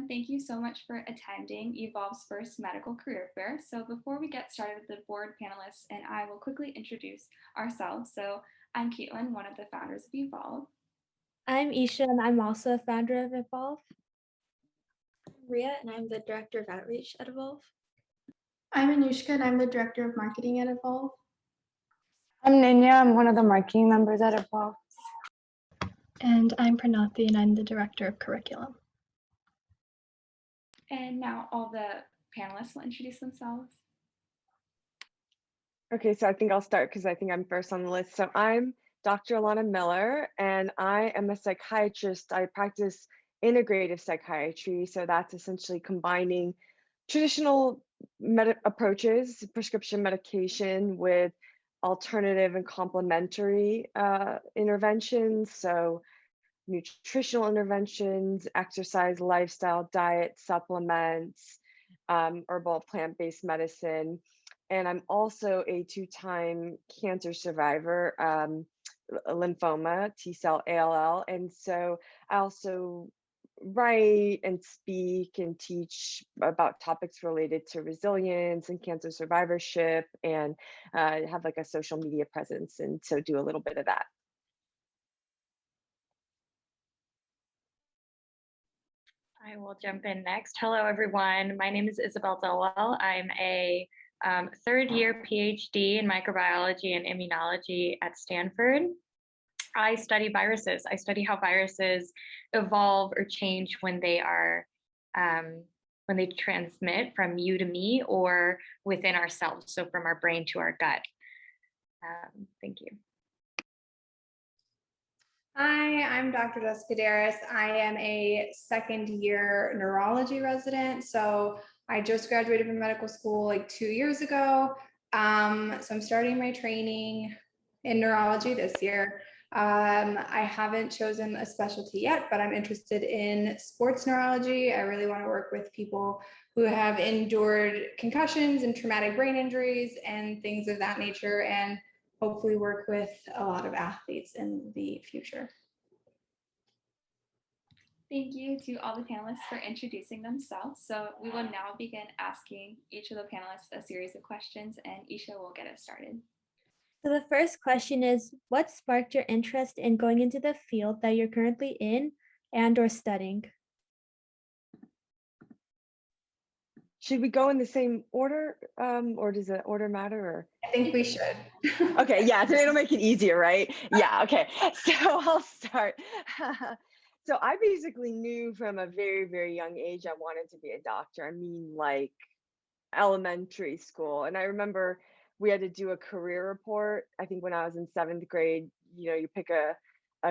everyone. Thank you so much for attending Evolve's first medical career fair. So before we get started, the board panelists and I will quickly introduce ourselves. So I'm Caitlin, one of the founders of Evolve. I'm Isha, and I'm also a founder of Evolve. I'm Ria, and I'm the Director of Outreach at Evolve. I'm Anushka, and I'm the Director of Marketing at Evolve. I'm Ninya, I'm one of the marketing members at Evolve. And I'm Pranathi, and I'm the Director of Curriculum. And now all the panelists will introduce themselves. Okay, so I think I'll start because I think I'm first on the list. So I'm Dr. Elana Miller, and I am a psychiatrist. I practice integrative psychiatry. So that's essentially combining traditional approaches, prescription medication, with alternative and complementary interventions. So nutritional interventions, exercise, lifestyle, diet, supplements, herbal plant-based medicine. And I'm also a 2-time cancer survivor, lymphoma, T-cell ALL. And so I also write and speak and teach about topics related to resilience and cancer survivorship, and have like a social media presence. And so do a little bit of that. I will jump in next. Hello, everyone. My name is Isabel Delwel. I'm a third-year Ph.D. in Microbiology and Immunology at Stanford. I study viruses. I study how viruses evolve or change when they are when they transmit from you to me or within ourselves, so from our brain to our gut. Thank you. Hi, I'm Dr. Jessica Darusz. I am a second-year neurology resident. So I just graduated from medical school like 2 years ago. So I'm starting my training in neurology this year. I haven't chosen a specialty yet, but I'm interested in sports neurology. I really want to work with people who have endured concussions and traumatic brain injuries and things of that nature, and hopefully work with a lot of athletes in the future. Thank you to all the panelists for introducing themselves. So we will now begin asking each of the panelists a series of questions, and Isha will get us started. So the first question is, what sparked your interest in going into the field that you're currently in and or studying? Should we go in the same order, or does the order matter? Or? I think we should. Okay, yeah, so it'll make it easier, right? Yeah, okay, so I'll start. So I basically knew from a very, very young age I wanted to be a doctor. I mean, like elementary school. And I remember we had to do a career report. I think when I was in 7th grade, you pick a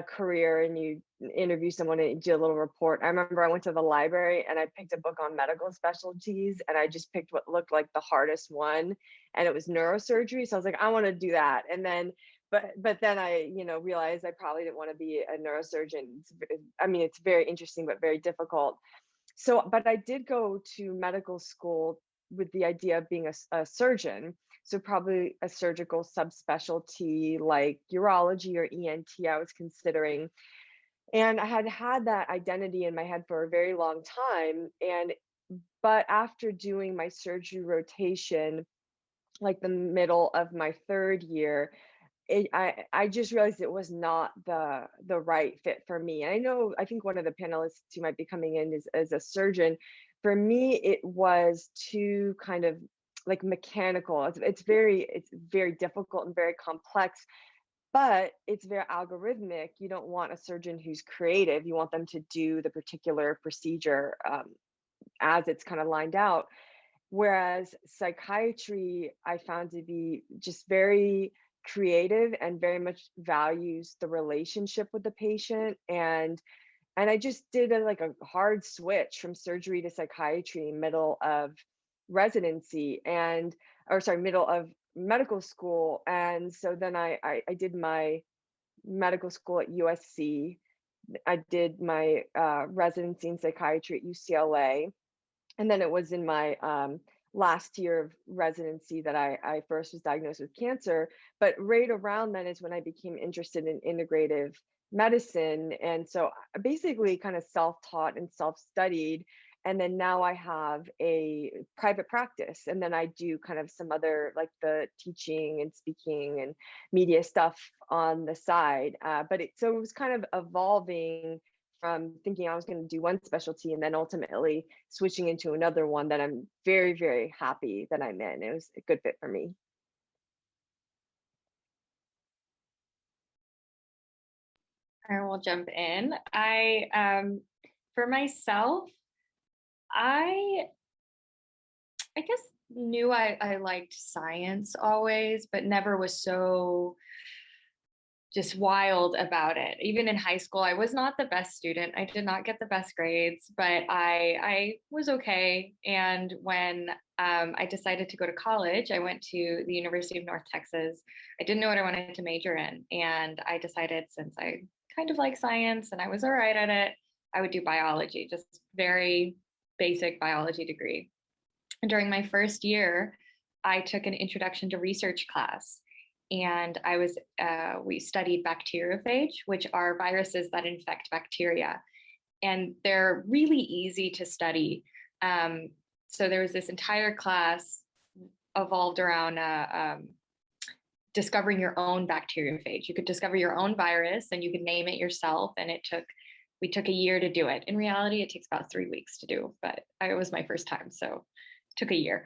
career and you interview someone and do a little report. I remember I went to the library and I picked a book on medical specialties, and I just picked what looked like the hardest one, and it was neurosurgery. So I was like, I want to do that. And then but then I realized I probably didn't want to be a neurosurgeon. It's very interesting but very difficult. So but I did go to medical school with the idea of being a surgeon. So probably a surgical subspecialty like urology or ENT I was considering. And I had that identity in my head for a very long time. But after doing my surgery rotation, like the middle of my 3rd year, I just realized it was not the right fit for me. And I think one of the panelists who might be coming in is a surgeon. For me, it was too kind of like mechanical. It's very difficult and very complex, but it's very algorithmic. You don't want a surgeon who's creative. You want them to do the particular procedure as it's kind of lined out. Whereas psychiatry, I found to be just very creative and very much values the relationship with the patient. And I just did a hard switch from surgery to psychiatry middle of residency middle of medical school. And so then I did my medical school at USC. I did my residency in psychiatry at UCLA. And then it was in my last year of residency that I first was diagnosed with cancer. But right around then is when I became interested in integrative medicine. And so I basically kind of self-taught and self-studied. And then now I have a private practice, and then I do kind of some other like the teaching and speaking and media stuff on the side. So it was kind of evolving from thinking I was going to do one specialty and then ultimately switching into another one that I'm very, very happy that I'm in. It was a good fit for me. I will jump in. For myself, I guess knew I liked science always, but never was so just wild about it. Even in high school, I was not the best student. I did not get the best grades, but I was okay. And when I decided to go to college, I went to the University of North Texas. I didn't know what I wanted to major in. And I decided, since I kind of like science and I was all right at it, I would do biology, just very basic biology degree. And during my first year, I took an introduction to research class. And we studied bacteriophage, which are viruses that infect bacteria. And they're really easy to study. So there was this entire class evolved around discovering your own bacteriophage. You could discover your own virus and you could name it yourself. And we took a year to do it. In reality, it takes about 3 weeks to do, but it was my first time, so it took a year.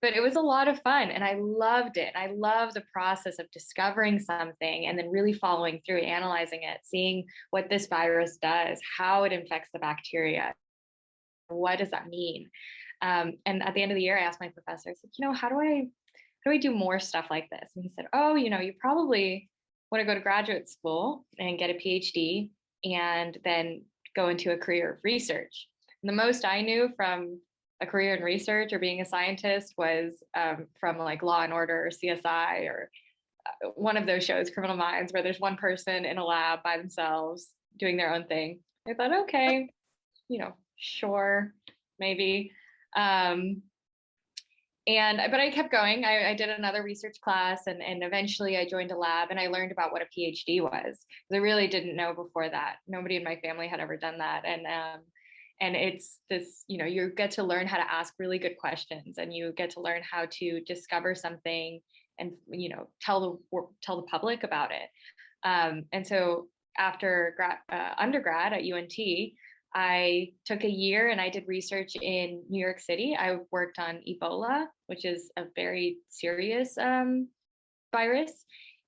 But it was a lot of fun and I loved it. I love the process of discovering something and then really following through, analyzing it, seeing what this virus does, how it infects the bacteria. What does that mean? And at the end of the year, I asked my professor, I said, how do I do more stuff like this? And he said, you probably want to go to graduate school and get a PhD and then go into a career of research. And the most I knew from a career in research or being a scientist was from like Law and Order or CSI or one of those shows, Criminal Minds, where there's one person in a lab by themselves doing their own thing. I thought, okay, sure, maybe. But I kept going. I did another research class and eventually I joined a lab and I learned about what a PhD was. I really didn't know before that. Nobody in my family had ever done that. And it's this, you get to learn how to ask really good questions and you get to learn how to discover something and, tell the public about it. And so after undergrad at UNT, I took a year and I did research in New York City. I worked on Ebola, which is a very serious virus.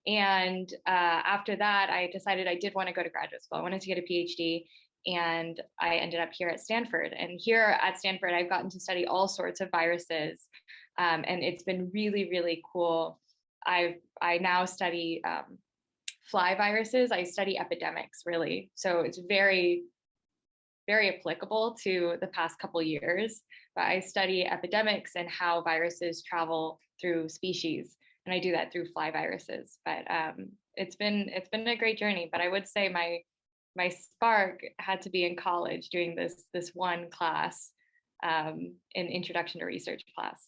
And after that, I decided I did want to go to graduate school. I wanted to get a PhD. And I ended up here at Stanford. And here at Stanford, I've gotten to study all sorts of viruses. And it's been really, really cool. I now study fly viruses. I study epidemics, really. So it's very, very applicable to the past couple years. But I study epidemics and how viruses travel through species. And I do that through fly viruses. But it's been a great journey. But I would say my spark had to be in college doing this one class, an introduction to research class.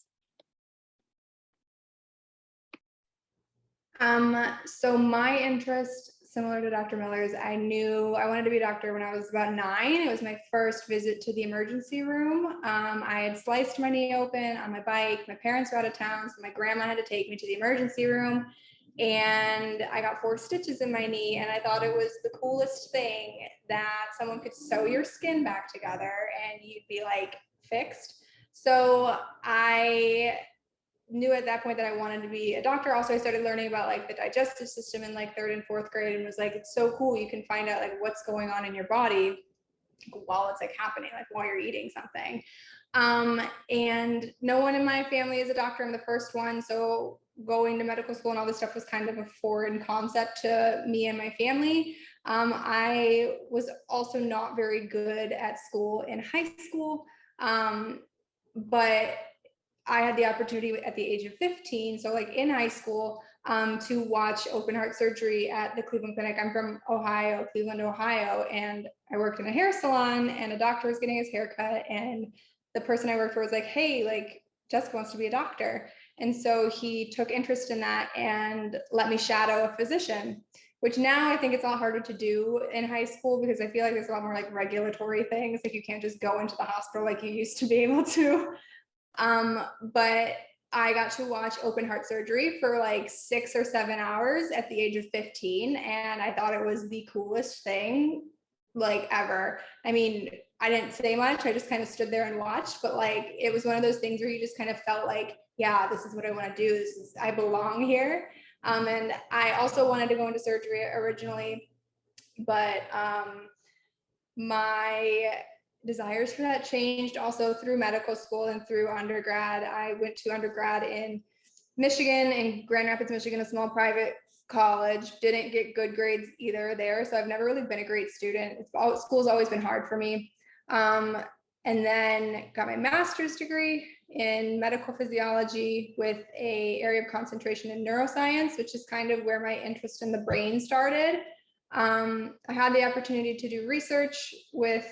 So my interest, similar to Dr. Miller's, I knew I wanted to be a doctor when I was about 9. It was my first visit to the emergency room. I had sliced my knee open on my bike. My parents were out of town, so my grandma had to take me to the emergency room. And I got 4 stitches in my knee and I thought it was the coolest thing that someone could sew your skin back together and you'd be like fixed. So I knew at that point that I wanted to be a doctor. Also, I started learning about like the digestive system in like 3rd and 4th grade and was like, it's so cool. You can find out like what's going on in your body while it's like happening, like while you're eating something. And no one in my family is a doctor. I'm the first one. So going to medical school and all this stuff was kind of a foreign concept to me and my family. I was also not very good at school in high school, but I had the opportunity at the age of 15, so like in high school, to watch open heart surgery at the Cleveland Clinic. I'm from Ohio, Cleveland, Ohio, and I worked in a hair salon and a doctor was getting his hair cut and the person I worked for was like, hey, like Jessica wants to be a doctor. And so he took interest in that and let me shadow a physician. which now I think it's a lot harder to do in high school because I feel like there's a lot more like regulatory things. Like you can't just go into the hospital like you used to be able to. But I got to watch open heart surgery for like 6 or 7 hours at the age of 15. And I thought it was the coolest thing like ever. I mean, I didn't say much. I just kind of stood there and watched, but like, it was one of those things where you just kind of felt like, yeah, this is what I want to do. I belong here. And I also wanted to go into surgery originally, but my desires for that changed also through medical school and through undergrad. I went to undergrad in Michigan, in Grand Rapids, Michigan, a small private college. Didn't get good grades either there, so I've never really been a great student. School's always been hard for me. And then got my master's degree in medical physiology with a area of concentration in neuroscience, which is kind of where my interest in the brain started. I had the opportunity to do research with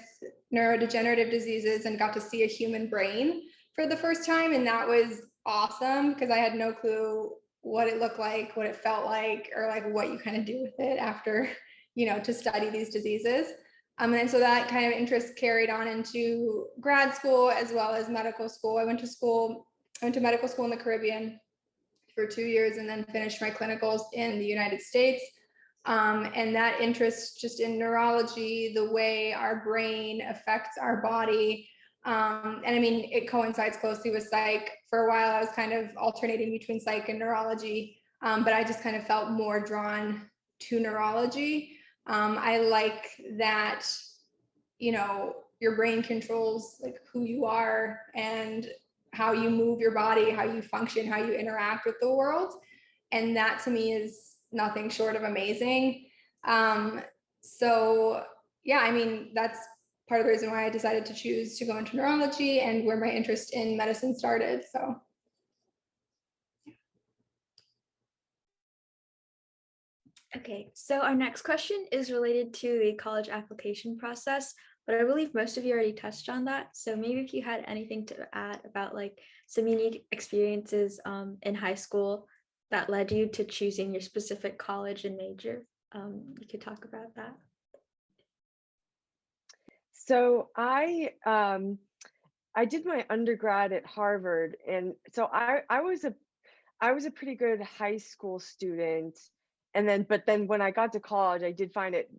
neurodegenerative diseases and got to see a human brain for the first time. And that was awesome because I had no clue what it looked like, what it felt like, or like what you kind of do with it after, to study these diseases. And so that kind of interest carried on into grad school as well as medical school. I went to medical school in the Caribbean for 2 years and then finished my clinicals in the United States. And that interest just in neurology, the way our brain affects our body. And I mean, it coincides closely with psych. For a while, I was kind of alternating between psych and neurology, but I just kind of felt more drawn to neurology. I like that, your brain controls like who you are and how you move your body, how you function, how you interact with the world. And that to me is nothing short of amazing. So yeah, I mean, that's part of the reason why I decided to choose to go into neurology and where my interest in medicine started. So. Okay, so our next question is related to the college application process, but I believe most of you already touched on that. So maybe if you had anything to add about like some unique experiences in high school that led you to choosing your specific college and major, you could talk about that. So I did my undergrad at Harvard, and so I was a pretty good high school student, but then when I got to college, I did find it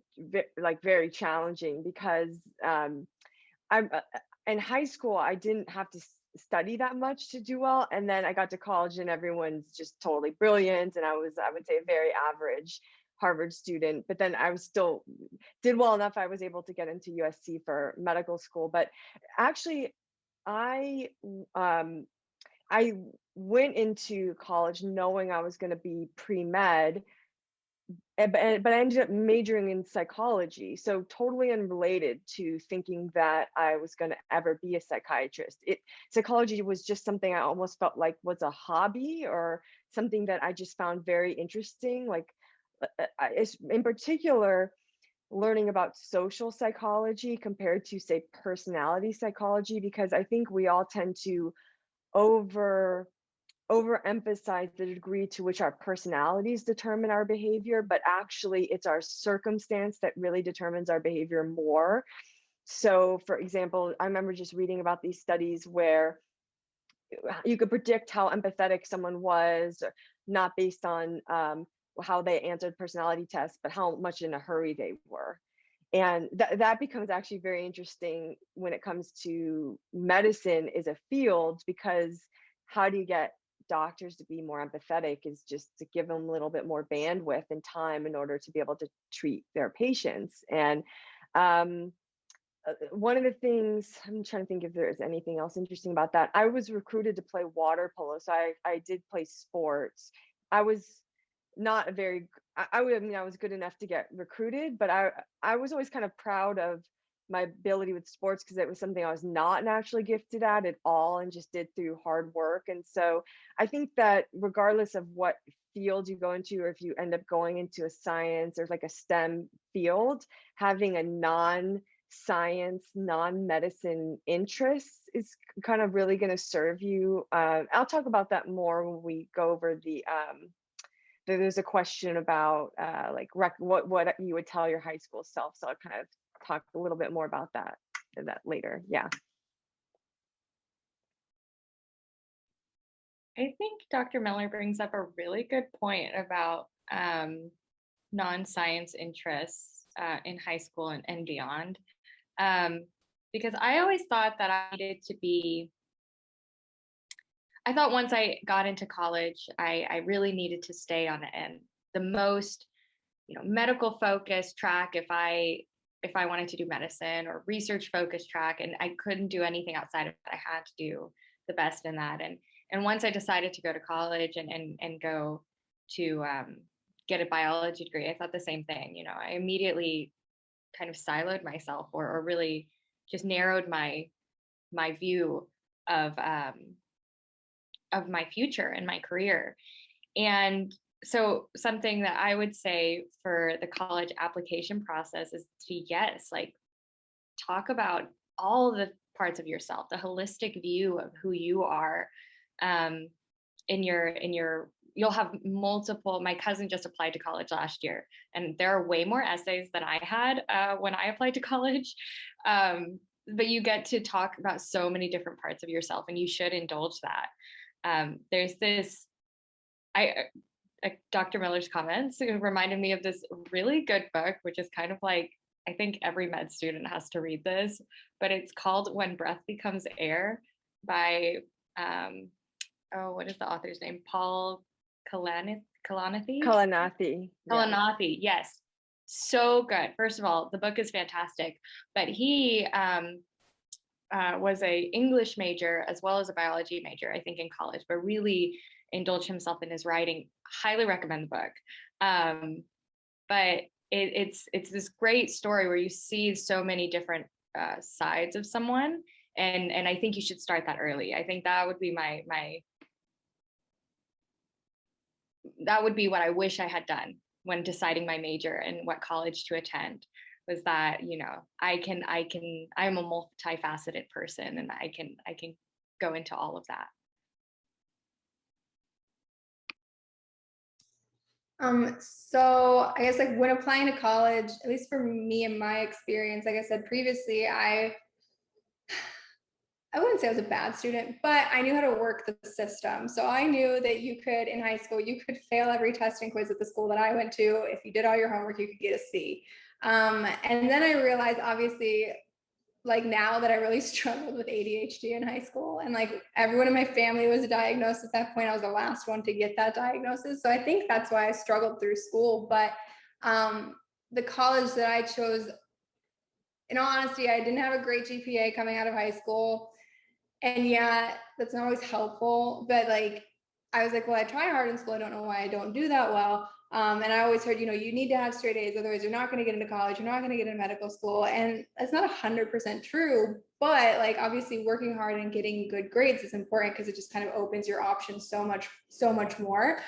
very challenging because I'm in high school I didn't have to study that much to do well, and then I got to college and everyone's just totally brilliant, and I would say a very average Harvard student, but then I was still did well enough. I was able to get into USC for medical school, but actually I went into college knowing I was going to be pre-med, but I ended up majoring in psychology, so totally unrelated to thinking that I was going to ever be a psychiatrist. Psychology was just something I almost felt like was a hobby or something that I just found very interesting. Like in particular, learning about social psychology compared to, say, personality psychology, because I think we all tend to overemphasize the degree to which our personalities determine our behavior, but actually it's our circumstance that really determines our behavior more. So, for example, I remember just reading about these studies where you could predict how empathetic someone was, not based on how they answered personality tests, but how much in a hurry they were. And that becomes actually very interesting when it comes to medicine as a field, because how do you get doctors to be more empathetic is just to give them a little bit more bandwidth and time in order to be able to treat their patients. And one of the things, I'm trying to think if there's anything else interesting about that. I was recruited to play water polo, so I did play sports. I was not a very, I was good enough to get recruited, but I was always kind of proud of my ability with sports because it was something I was not naturally gifted at all and just did through hard work. And so I think that regardless of what field you go into, or if you end up going into a science or like a STEM field, having a non-science, non-medicine interest is kind of really going to serve you. I'll talk about that more when we go over the there's a question about like what you would tell your high school self. So I'll kind of talk a little bit more about that later. Yeah. I think Dr. Miller brings up a really good point about non-science interests in high school and beyond. Because I always thought that I needed to be, I thought once I got into college, I really needed to stay on the most, medical focused track if I wanted to do medicine, or research focused track, and I couldn't do anything outside of that. I had to do the best in that. And once I decided to go to college and go to get a biology degree, I thought the same thing. I immediately kind of siloed myself, or really just narrowed my view of my future and my career. And so something that I would say for the college application process is to, yes, like, talk about all the parts of yourself, the holistic view of who you are. You'll have multiple. My cousin just applied to college last year, and there are way more essays than I had when I applied to college. But you get to talk about so many different parts of yourself, and you should indulge that. There's this, Dr. Miller's comments reminded me of this really good book, which is kind of like, I think every med student has to read this, but it's called When Breath Becomes Air by, what is the author's name? Paul Kalanithi? Kalanathi. Kalanathi, yes. So good. First of all, the book is fantastic, but he was a English major as well as a biology major, I think, in college, but really indulged himself in his writing. Highly recommend the book. But it's this great story where you see so many different sides of someone, and I think you should start that early. I think that would be that would be what I wish I had done when deciding my major and what college to attend, was that, I'm a multifaceted person, and I can go into all of that. So I guess, like, when applying to college, at least for me and my experience, like I said previously, I wouldn't say I was a bad student, but I knew how to work the system. So I knew that in high school, you could fail every test and quiz at the school that I went to. If you did all your homework, you could get a C. And then I realized, obviously, like, now that I really struggled with ADHD in high school, and like everyone in my family was diagnosed at that point. I was the last one to get that diagnosis. So I think that's why I struggled through school. But the college that I chose, in all honesty, I didn't have a great GPA coming out of high school. And yeah, that's not always helpful. But like, I was like, well, I try hard in school. I don't know why I don't do that well. And I always heard, you need to have straight A's, otherwise you're not going to get into college, you're not going to get into medical school. And that's not 100% true, but like, obviously working hard and getting good grades is important, because it just kind of opens your options so much more.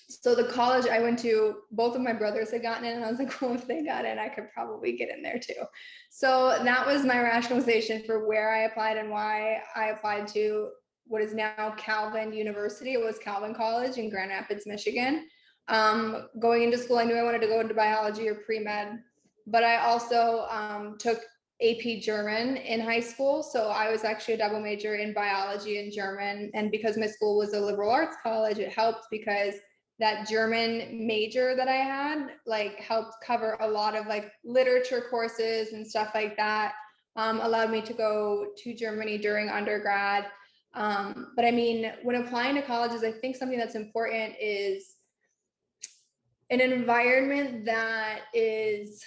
So the college I went to, both of my brothers had gotten in, and I was like, well, if they got in, I could probably get in there too. So that was my rationalization for where I applied and why I applied to what is now Calvin University. It was Calvin College in Grand Rapids, Michigan. Going into school, I knew I wanted to go into biology or pre-med, but I also took AP German in high school. So I was actually a double major in biology and German. And because my school was a liberal arts college, it helped, because that German major that I had, like, helped cover a lot of like literature courses and stuff like that. Allowed me to go to Germany during undergrad. But I mean, when applying to colleges, I think something that's important is an environment that is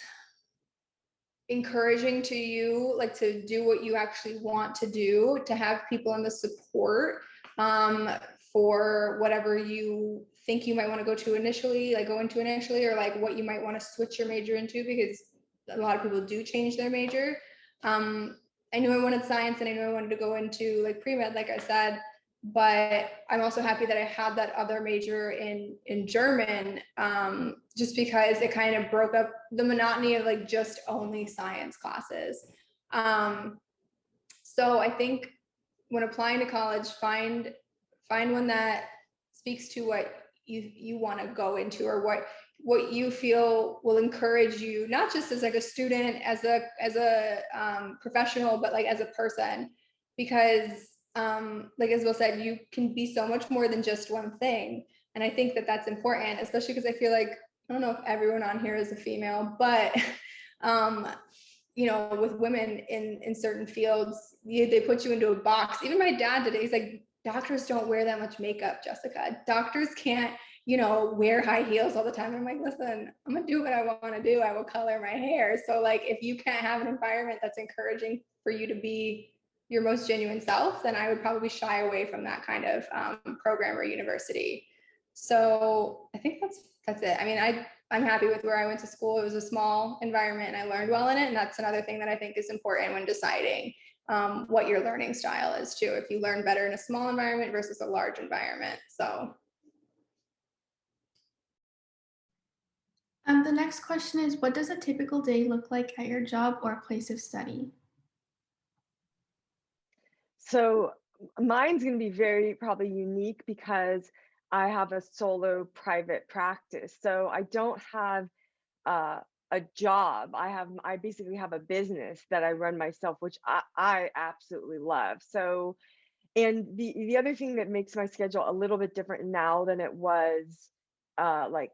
encouraging to you, like, to do what you actually want to do, to have people in the support for whatever you think you might want to go into initially, or like what you might want to switch your major into, because a lot of people do change their major. I knew I wanted science, and I knew I wanted to go into like pre-med, like I said, but I'm also happy that I had that other major in German, just because it kind of broke up the monotony of like just only science classes. So I think when applying to college, find one that speaks to what you want to go into, or what you feel will encourage you, not just as like a student, as a professional, but like as a person, because like Isabel said, you can be so much more than just one thing. And I think that that's important, especially because I feel like, I don't know if everyone on here is a female, but you know, with women in certain fields, they put you into a box. Even my dad today, he's like, doctors don't wear that much makeup, Jessica. Doctors can't, you know, wear high heels all the time. I'm like, listen, I'm gonna do what I want to do. I will color my hair. So like, if you can't have an environment that's encouraging for you to be your most genuine self, then I would probably shy away from that kind of program or university. So I think that's it. I mean, I'm happy with where I went to school. It was a small environment and I learned well in it. And that's another thing that I think is important when deciding what your learning style is too, if you learn better in a small environment versus a large environment. So the next question is, what does a typical day look like at your job or place of study? So mine's going to be very probably unique because I have a solo private practice. So I don't have a job. I basically have a business that I run myself, which I absolutely love. So, and the other thing that makes my schedule a little bit different now than it was like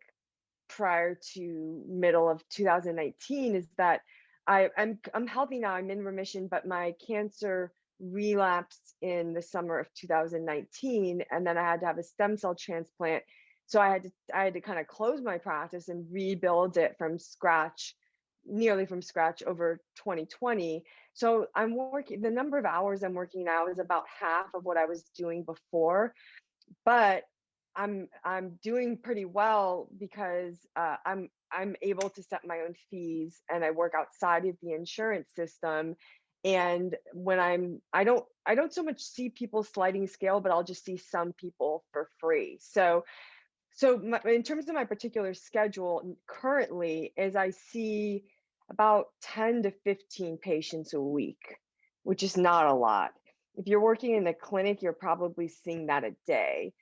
prior to middle of 2019 is that I'm healthy now. I'm in remission, but my cancer relapsed in the summer of 2019, and then I had to have a stem cell transplant. So I had to kind of close my practice and rebuild it from scratch, nearly from scratch over 2020. So I'm working, the number of hours I'm working now is about half of what I was doing before, but I'm doing pretty well because I'm able to set my own fees and I work outside of the insurance system. And when I don't so much see people sliding scale, but I'll just see some people for free. So in terms of my particular schedule currently is I see about 10 to 15 patients a week, which is not a lot. If you're working in the clinic, you're probably seeing that a day.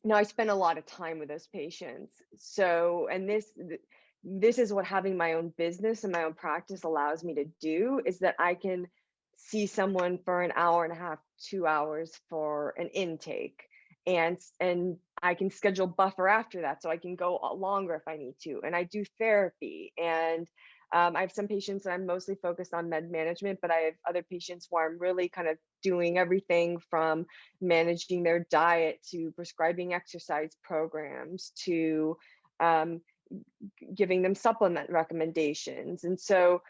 Now I spend a lot of time with those patients. So, and this is what having my own business and my own practice allows me to do, is that I can see someone for an hour and a half, 2 hours for an intake. And I can schedule buffer after that, so I can go longer if I need to. And I do therapy, and I have some patients that I'm mostly focused on med management, but I have other patients where I'm really kind of doing everything from managing their diet to prescribing exercise programs to giving them supplement recommendations. And so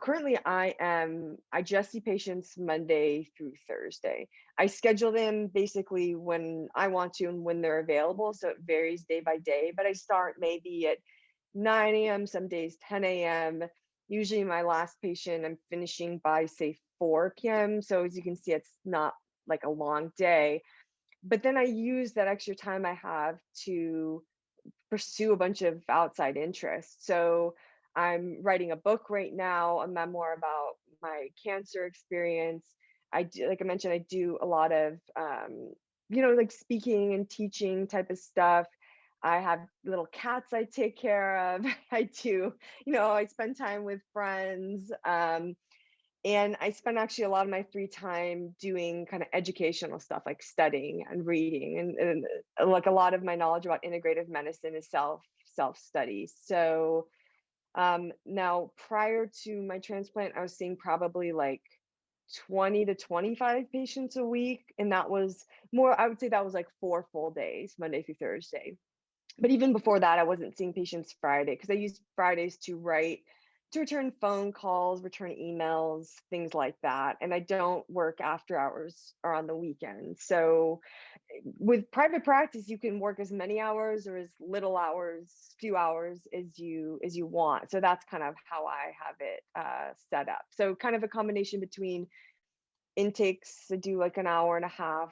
currently I just see patients Monday through Thursday. I schedule them basically when I want to and when they're available. So it varies day by day, but I start maybe at 9 a.m., some days 10 a.m. Usually my last patient, I'm finishing by say 4 p.m. So as you can see, it's not like a long day, but then I use that extra time I have to pursue a bunch of outside interests. So I'm writing a book right now, a memoir about my cancer experience. I do, like I mentioned, I do a lot of, like speaking and teaching type of stuff. I have little cats I take care of. I do, I spend time with friends. And I spend actually a lot of my free time doing kind of educational stuff like studying and reading, and like a lot of my knowledge about integrative medicine is self study. So now prior to my transplant, I was seeing probably like 20 to 25 patients a week, and that was more, I would say that was like 4 full days, Monday through Thursday. But even before that, I wasn't seeing patients Friday because I used Fridays to return phone calls, return emails, things like that. And I don't work after hours or on the weekend. So with private practice, you can work as many hours or as little hours, few hours as you want. So that's kind of how I have it set up. So kind of a combination between intakes, I do like an hour and a half,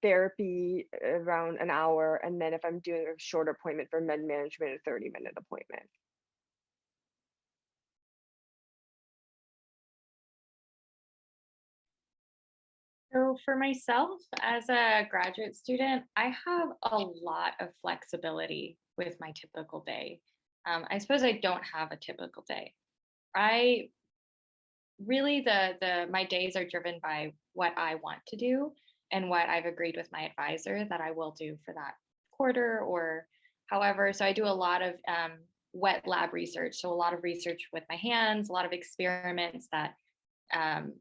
therapy around an hour, and then if I'm doing a short appointment for med management, a 30-minute appointment. So for myself as a graduate student, I have a lot of flexibility with my typical day. I suppose I don't have a typical day. I really the my days are driven by what I want to do and what I've agreed with my advisor that I will do for that quarter or however. So I do a lot of wet lab research. So a lot of research with my hands, a lot of experiments that um,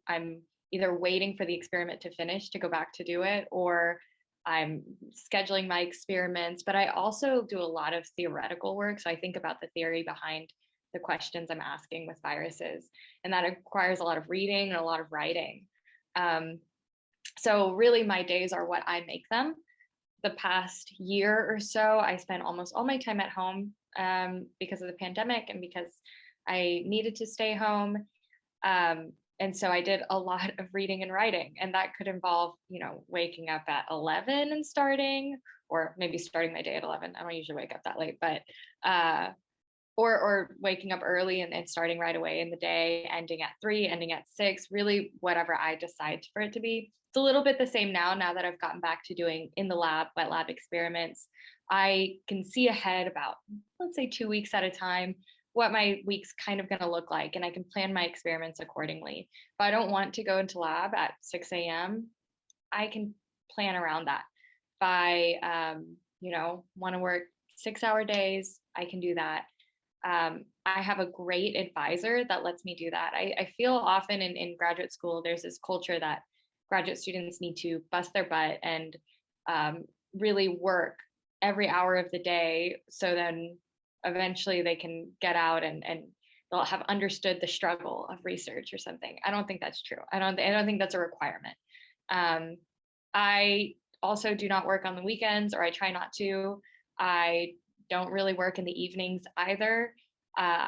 I'm either waiting for the experiment to finish to go back to do it, or I'm scheduling my experiments. But I also do a lot of theoretical work. So I think about the theory behind the questions I'm asking with viruses, and that requires a lot of reading and a lot of writing. Um, so really, my days are what I make them. The past year or so, I spent almost all my time at home because of the pandemic and because I needed to stay home. And so I did a lot of reading and writing, and that could involve, waking up at 11 and starting, or maybe starting my day at 11. I don't usually wake up that late, but or waking up early and starting right away in the day, ending at 3, ending at 6, really whatever I decide for it to be. It's a little bit the same now that I've gotten back to doing in the lab, wet lab experiments. I can see ahead about, let's say, 2 weeks at a time, what my week's kind of going to look like, and I can plan my experiments accordingly. If I don't want to go into lab at 6 a.m., I can plan around that. If I, want to work 6-hour days, I can do that. I have a great advisor that lets me do that. I feel often in graduate school, there's this culture that graduate students need to bust their butt and really work every hour of the day. So then eventually they can get out and they'll have understood the struggle of research or something. I don't think that's true. I don't think that's a requirement. I also do not work on the weekends, or I try not to. I don't really work in the evenings either.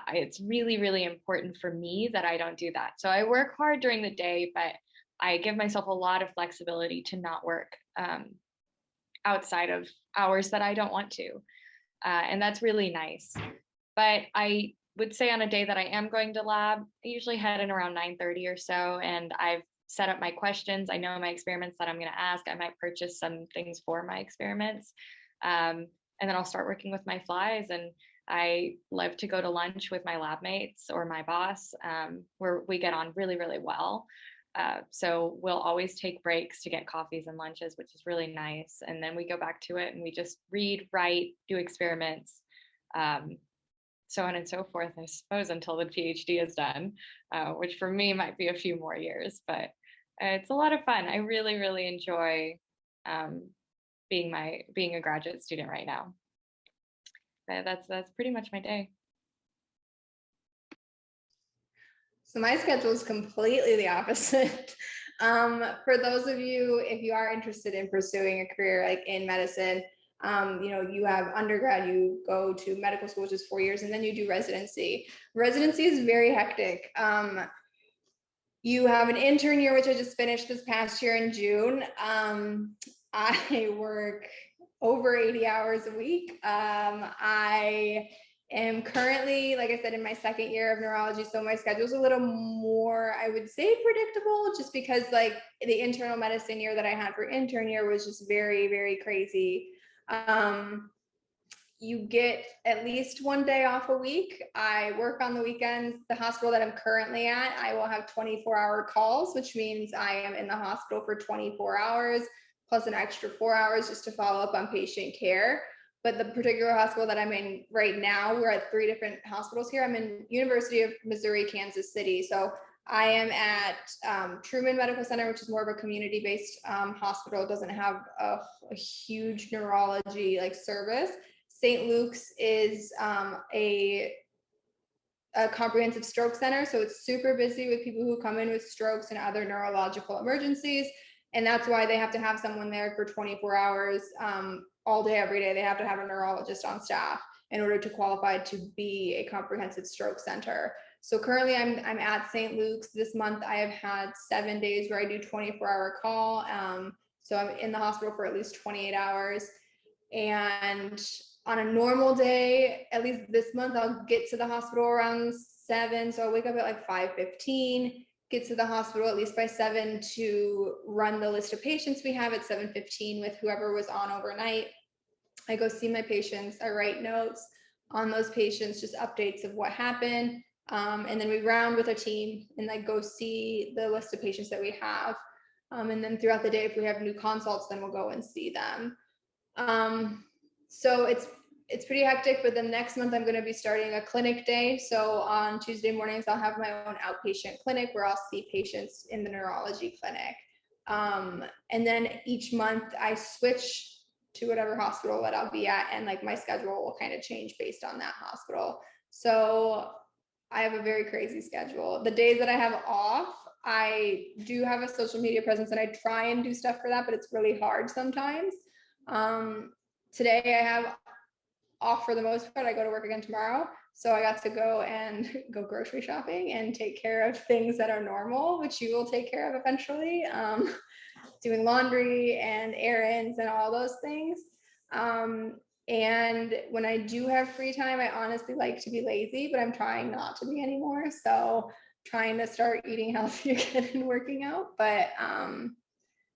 It's really, really important for me that I don't do that. So I work hard during the day, but I give myself a lot of flexibility to not work outside of hours that I don't want to. And that's really nice. But I would say on a day that I am going to lab, I usually head in around 9:30 or so, and I've set up my questions. I know my experiments that I'm going to ask. I might purchase some things for my experiments. And then I'll start working with my flies. And I love to go to lunch with my lab mates or my boss, where we get on really, really well. So we'll always take breaks to get coffees and lunches, which is really nice. And then we go back to it and we just read, write, do experiments, so on and so forth, I suppose, until the PhD is done, which for me might be a few more years, but it's a lot of fun. I really, really enjoy being a graduate student right now. But that's pretty much my day. So my schedule is completely the opposite. For those of you, if you are interested in pursuing a career like in medicine, you have undergrad, you go to medical school, which is 4 years, and then you do residency. Residency is very hectic. You have an intern year, which I just finished this past year in June. I work over 80 hours a week. I am currently, like I said, in my second year of neurology, so my schedule is a little more, I would say, predictable, just because like the internal medicine year that I had for intern year was just very, very crazy. You get at least 1 day off a week. I work on the weekends. The hospital that I'm currently at, I will have 24-hour calls, which means I am in the hospital for 24 hours plus an extra 4 hours just to follow up on patient care. But the particular hospital that I'm in right now, we're at 3 different hospitals here. I'm in University of Missouri, Kansas City. So I am at Truman Medical Center, which is more of a community-based hospital. It doesn't have a huge neurology like service. St. Luke's is a comprehensive stroke center. So it's super busy with people who come in with strokes and other neurological emergencies. And that's why they have to have someone there for 24 hours all day, every day. They have to have a neurologist on staff in order to qualify to be a comprehensive stroke center. So currently I'm at St. Luke's. This month I have had 7 days where I do 24-hour call. So I'm in the hospital for at least 28 hours. And on a normal day, at least this month, I'll get to the hospital around 7. So I'll wake up at like 5:15. get to the hospital at least by 7 to run the list of patients we have at 7:15 with whoever was on overnight. I go see my patients, I write notes on those patients, just updates of what happened. And then we round with our team and like go see the list of patients that we have. And then throughout the day, if we have new consults, then we'll go and see them. So it's pretty hectic, but then next month I'm going to be starting a clinic day. So on Tuesday mornings, I'll have my own outpatient clinic where I'll see patients in the neurology clinic. And then each month I switch to whatever hospital that I'll be at, and like my schedule will kind of change based on that hospital. So I have a very crazy schedule. The days that I have off, I do have a social media presence and I try and do stuff for that, but it's really hard sometimes. Today I have off for the most part. I go to work again tomorrow. So I got to go and go grocery shopping and take care of things that are normal, which you will take care of eventually. Doing laundry and errands and all those things. And when I do have free time, I honestly like to be lazy, but I'm trying not to be anymore. So trying to start eating healthy again and working out. But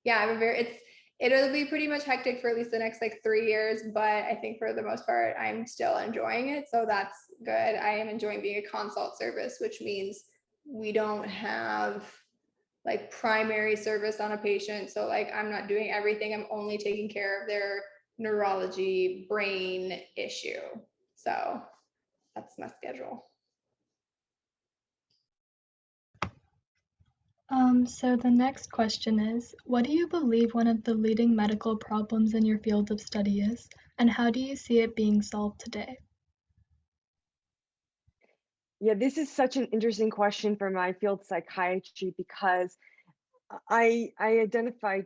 yeah, I have it'll be pretty much hectic for at least the next like 3 years, but I think for the most part, I'm still enjoying it. So that's good. I am enjoying being a consult service, which means we don't have like primary service on a patient. So like I'm not doing everything. I'm only taking care of their neurology brain issue. So that's my schedule. So the next question is, what do you believe one of the leading medical problems in your field of study is, and how do you see it being solved today? Yeah, this is such an interesting question for my field, psychiatry, because I identify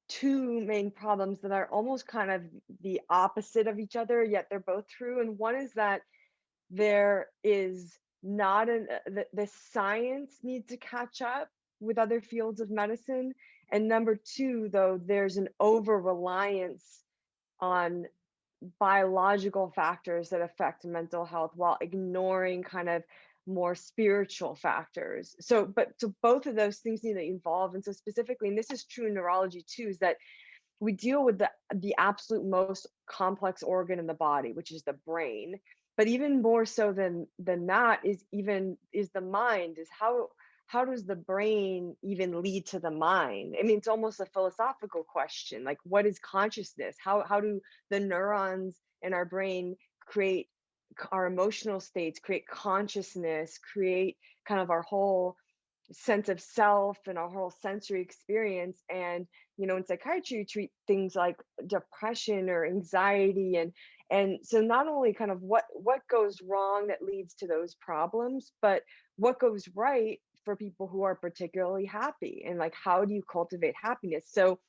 two main problems that are almost kind of the opposite of each other, yet they're both true. And one is that there is not the science needs to catch up with other fields of medicine. And number two, though, there's an over reliance on biological factors that affect mental health while ignoring kind of more spiritual factors. So both of those things need to evolve. And so specifically, and this is true in neurology too, is that we deal with the absolute most complex organ in the body, which is the brain. But even more so than that is the mind, is how does the brain even lead to the mind? I mean, it's almost a philosophical question, like what is consciousness? How do the neurons in our brain create our emotional states, create consciousness, create kind of our whole sense of self and our whole sensory experience? And in psychiatry you treat things like depression or anxiety, and so not only kind of what goes wrong that leads to those problems, but what goes right for people who are particularly happy, and like how do you cultivate happiness? So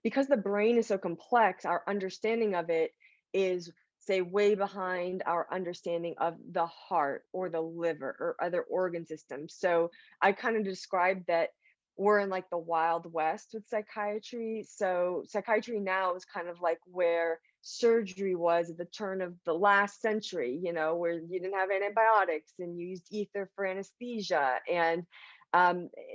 because the brain is so complex, our understanding of it is, say, way behind our understanding of the heart or the liver or other organ systems. So I kind of described that we're in like the Wild West with psychiatry. So psychiatry now is kind of like where surgery was at the turn of the last century, where you didn't have antibiotics and you used ether for anesthesia. And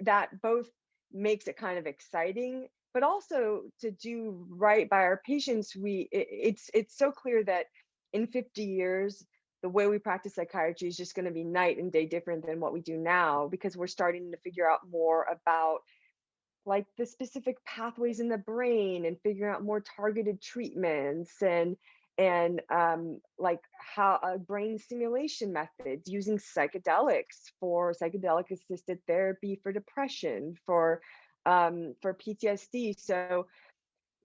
that both makes it kind of exciting, but also to do right by our patients. It's so clear that in 50 years, the way we practice psychiatry is just going to be night and day different than what we do now, because we're starting to figure out more about like the specific pathways in the brain and figuring out more targeted treatments and like how brain stimulation methods, using psychedelics for psychedelic assisted therapy for depression, for PTSD. So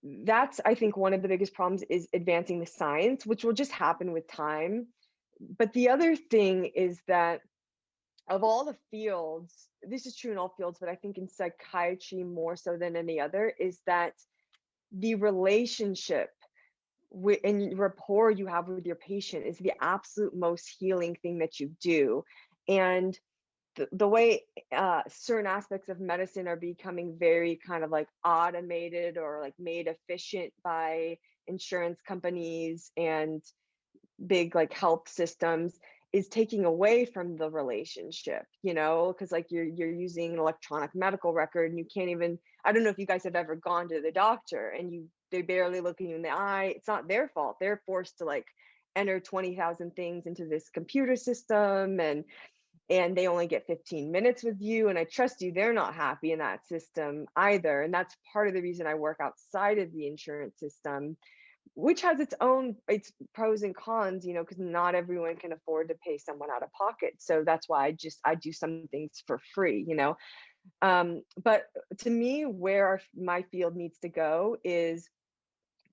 that's, I think, one of the biggest problems is advancing the science, which will just happen with time. But the other thing is that of all the fields, this is true in all fields, but I think in psychiatry more so than any other, is that the relationship and rapport you have with your patient is the absolute most healing thing that you do. And the way certain aspects of medicine are becoming very kind of like automated or like made efficient by insurance companies and big like health systems, is taking away from the relationship, because like you're using an electronic medical record and you can't even, I don't know if you guys have ever gone to the doctor and they barely look you in the eye. It's not their fault. They're forced to like enter 20,000 things into this computer system, and they only get 15 minutes with you. And I trust you, they're not happy in that system either. And that's part of the reason I work outside of the insurance system, which has its pros and cons, because not everyone can afford to pay someone out of pocket. So that's why I do some things for free, but to me, where my field needs to go is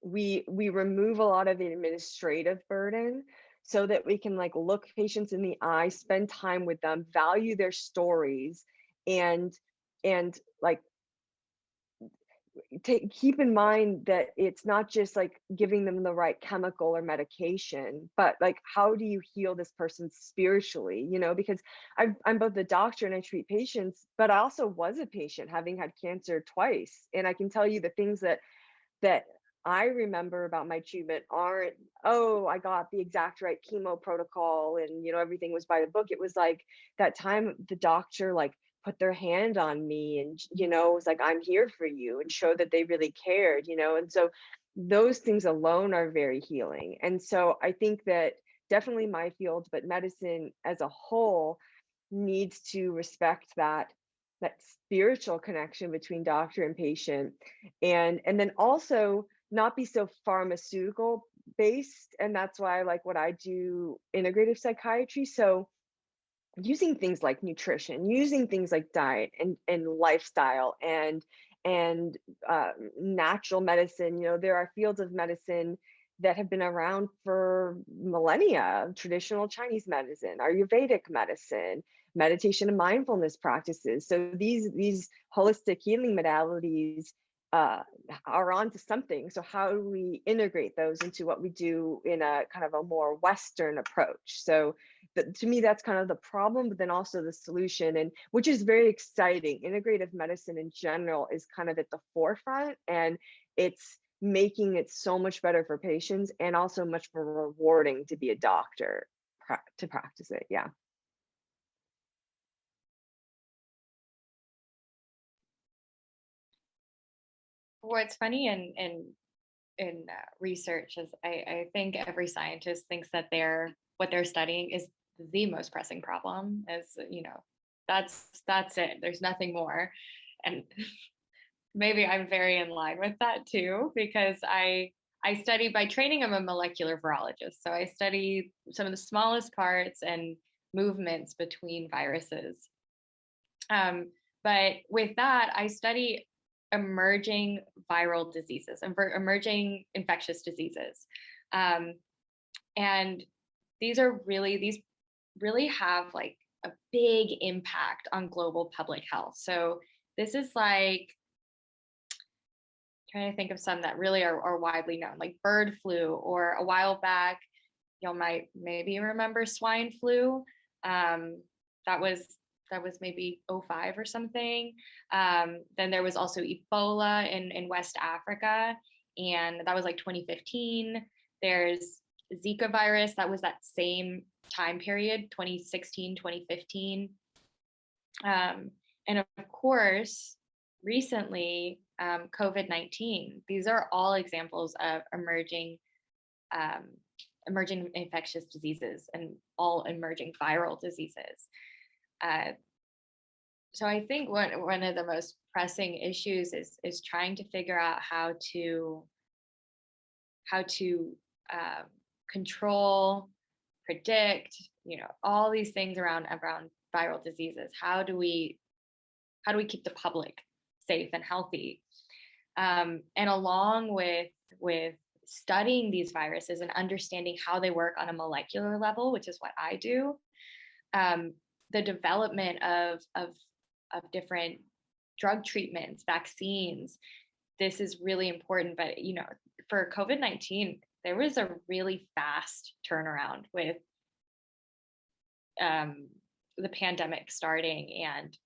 we remove a lot of the administrative burden so that we can like look patients in the eye, spend time with them, value their stories, and like keep in mind that it's not just like giving them the right chemical or medication, but like how do you heal this person spiritually, because I'm both a doctor and I treat patients, but I also was a patient having had cancer twice, and I can tell you the things that I remember about my treatment aren't, oh, I got the exact right chemo protocol and everything was by the book. It was like that time the doctor like put their hand on me and was like, I'm here for you, and showed that they really cared, and so those things alone are very healing. And so I think that definitely my field, but medicine as a whole needs to respect that spiritual connection between doctor and patient, and then also not be so pharmaceutical based. And that's why I like what I do, integrative psychiatry. So using things like nutrition, using things like diet and lifestyle and natural medicine. There are fields of medicine that have been around for millennia: traditional Chinese medicine, Ayurvedic medicine, meditation and mindfulness practices. So these holistic healing modalities are onto something. So how do we integrate those into what we do in a kind of a more Western approach? So to me, that's kind of the problem, but then also the solution, and which is very exciting. Integrative medicine in general is kind of at the forefront, and it's making it so much better for patients and also much more rewarding to be a doctor to practice it. Yeah. What's funny in research is I think every scientist thinks that what they're studying is the most pressing problem. As that's it. There's nothing more, and maybe I'm very in line with that too, because I study, by training, I'm a molecular virologist, so I study some of the smallest parts and movements between viruses. But with that, I study emerging viral diseases and emerging infectious diseases. And these really have like a big impact on global public health. So this is like, trying to think of some that really are widely known, like bird flu, or a while back, you might maybe remember swine flu. That was maybe 2005 or something. Then there was also Ebola in West Africa, and that was like 2015. There's Zika virus, that was that same time period, 2016, 2015. And of course, recently, COVID-19. These are all examples of emerging infectious diseases and all emerging viral diseases. So I think one of the most pressing issues is trying to figure out how to control, predict, all these things around viral diseases. How do we keep the public safe and healthy? And along with studying these viruses and understanding how they work on a molecular level, which is what I do, the development of different drug treatments, vaccines, this is really important. But for COVID-19, there was a really fast turnaround with the pandemic starting and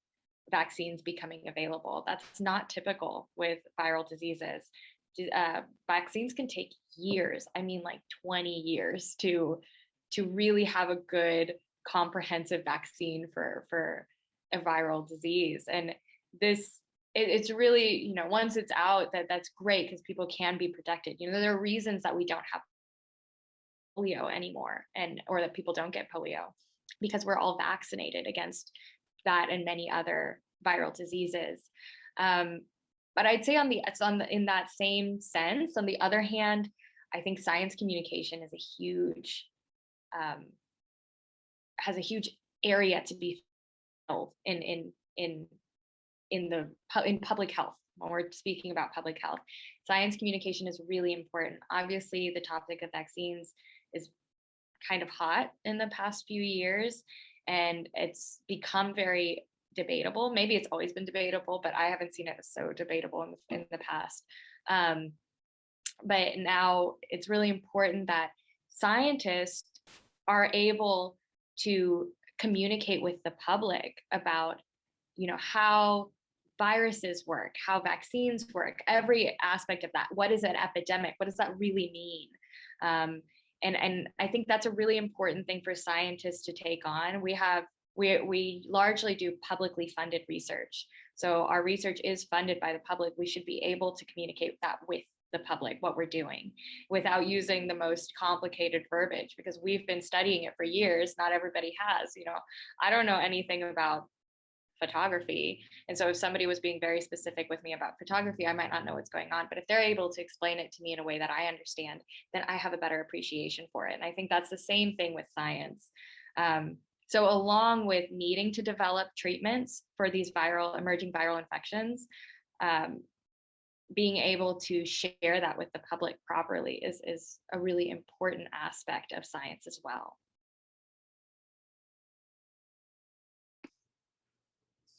vaccines becoming available. That's not typical with viral diseases. Vaccines can take years, I mean like 20 years to really have a good comprehensive vaccine for a viral disease. And it's really, once it's out, that's great because people can be protected. There are reasons that we don't have polio anymore, or that people don't get polio, because we're all vaccinated against that and many other viral diseases. But I'd say in that same sense, on the other hand, I think science communication is has a huge area to be filled in public health. When we're speaking about public health, science communication is really important. Obviously, the topic of vaccines is kind of hot in the past few years, and it's become very debatable. Maybe it's always been debatable, but I haven't seen it as so debatable in the past. But now it's really important that scientists are able to communicate with the public about, how viruses work, how vaccines work, every aspect of that. What is an epidemic? What does that really mean? And I think that's a really important thing for scientists to take on. We largely do publicly funded research. So our research is funded by the public. We should be able to communicate that with the public, what we're doing, without using the most complicated verbiage, because we've been studying it for years. Not everybody has. I don't know anything about photography. And so if somebody was being very specific with me about photography, I might not know what's going on. But if they're able to explain it to me in a way that I understand, then I have a better appreciation for it. And I think that's the same thing with science. So along with needing to develop treatments for these emerging viral infections, being able to share that with the public properly is a really important aspect of science as well.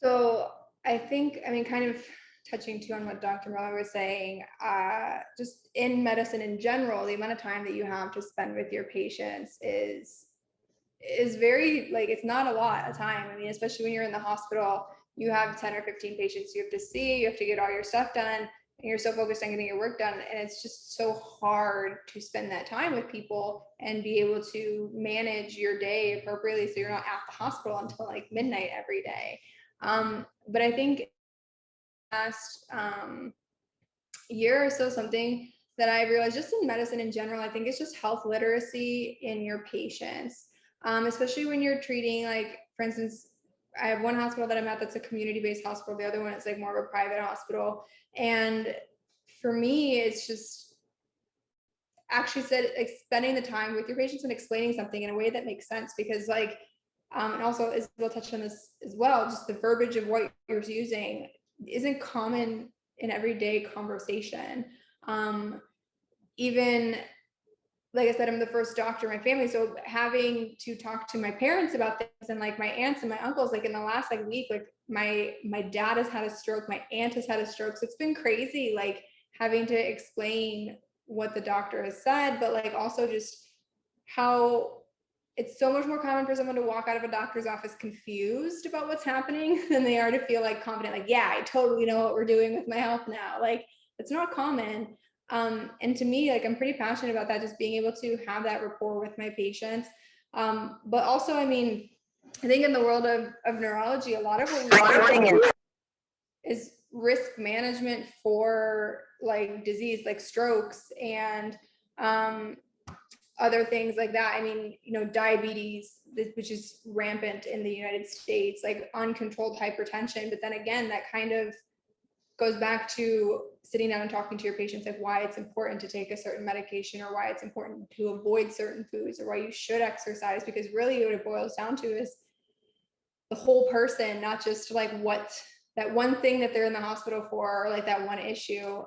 So I think, kind of touching too on what Dr. Miller was saying, just in medicine in general, the amount of time that you have to spend with your patients is very, it's not a lot of time. Especially when you're in the hospital, you have 10 or 15 patients you have to see, you have to get all your stuff done, and you're so focused on getting your work done. And it's just so hard to spend that time with people and be able to manage your day appropriately so you're not at the hospital until midnight every day. But I think last year or so, something that I realized just in medicine in general, I think it's just health literacy in your patients, especially when you're treating, for instance, I have one hospital that I'm at that's a community-based hospital. The other one is more of a private hospital. And for me, it's just actually spending the time with your patients and explaining something in a way that makes sense, because and also Isabel touched on this as well, just the verbiage of what you're using isn't common in everyday conversation. Even, like I said, I'm the first doctor in my family, so having to talk to my parents about things, and my aunts and my uncles, in the last week, my dad has had a stroke, my aunt has had a stroke, so it's been crazy, having to explain what the doctor has said, but also just how it's so much more common for someone to walk out of a doctor's office confused about what's happening than they are to feel confident, yeah, I totally know what we're doing with my health now. It's not common. And to me, I'm pretty passionate about that, just being able to have that rapport with my patients. But also, I think in the world of neurology, a lot of what we're doing is risk management for disease, strokes and other things like that. Diabetes, which is rampant in the United States, uncontrolled hypertension. But then again, that kind of goes back to sitting down and talking to your patients, why it's important to take a certain medication, or why it's important to avoid certain foods, or why you should exercise, because really what it boils down to is the whole person, not just what that one thing that they're in the hospital for, or that one issue.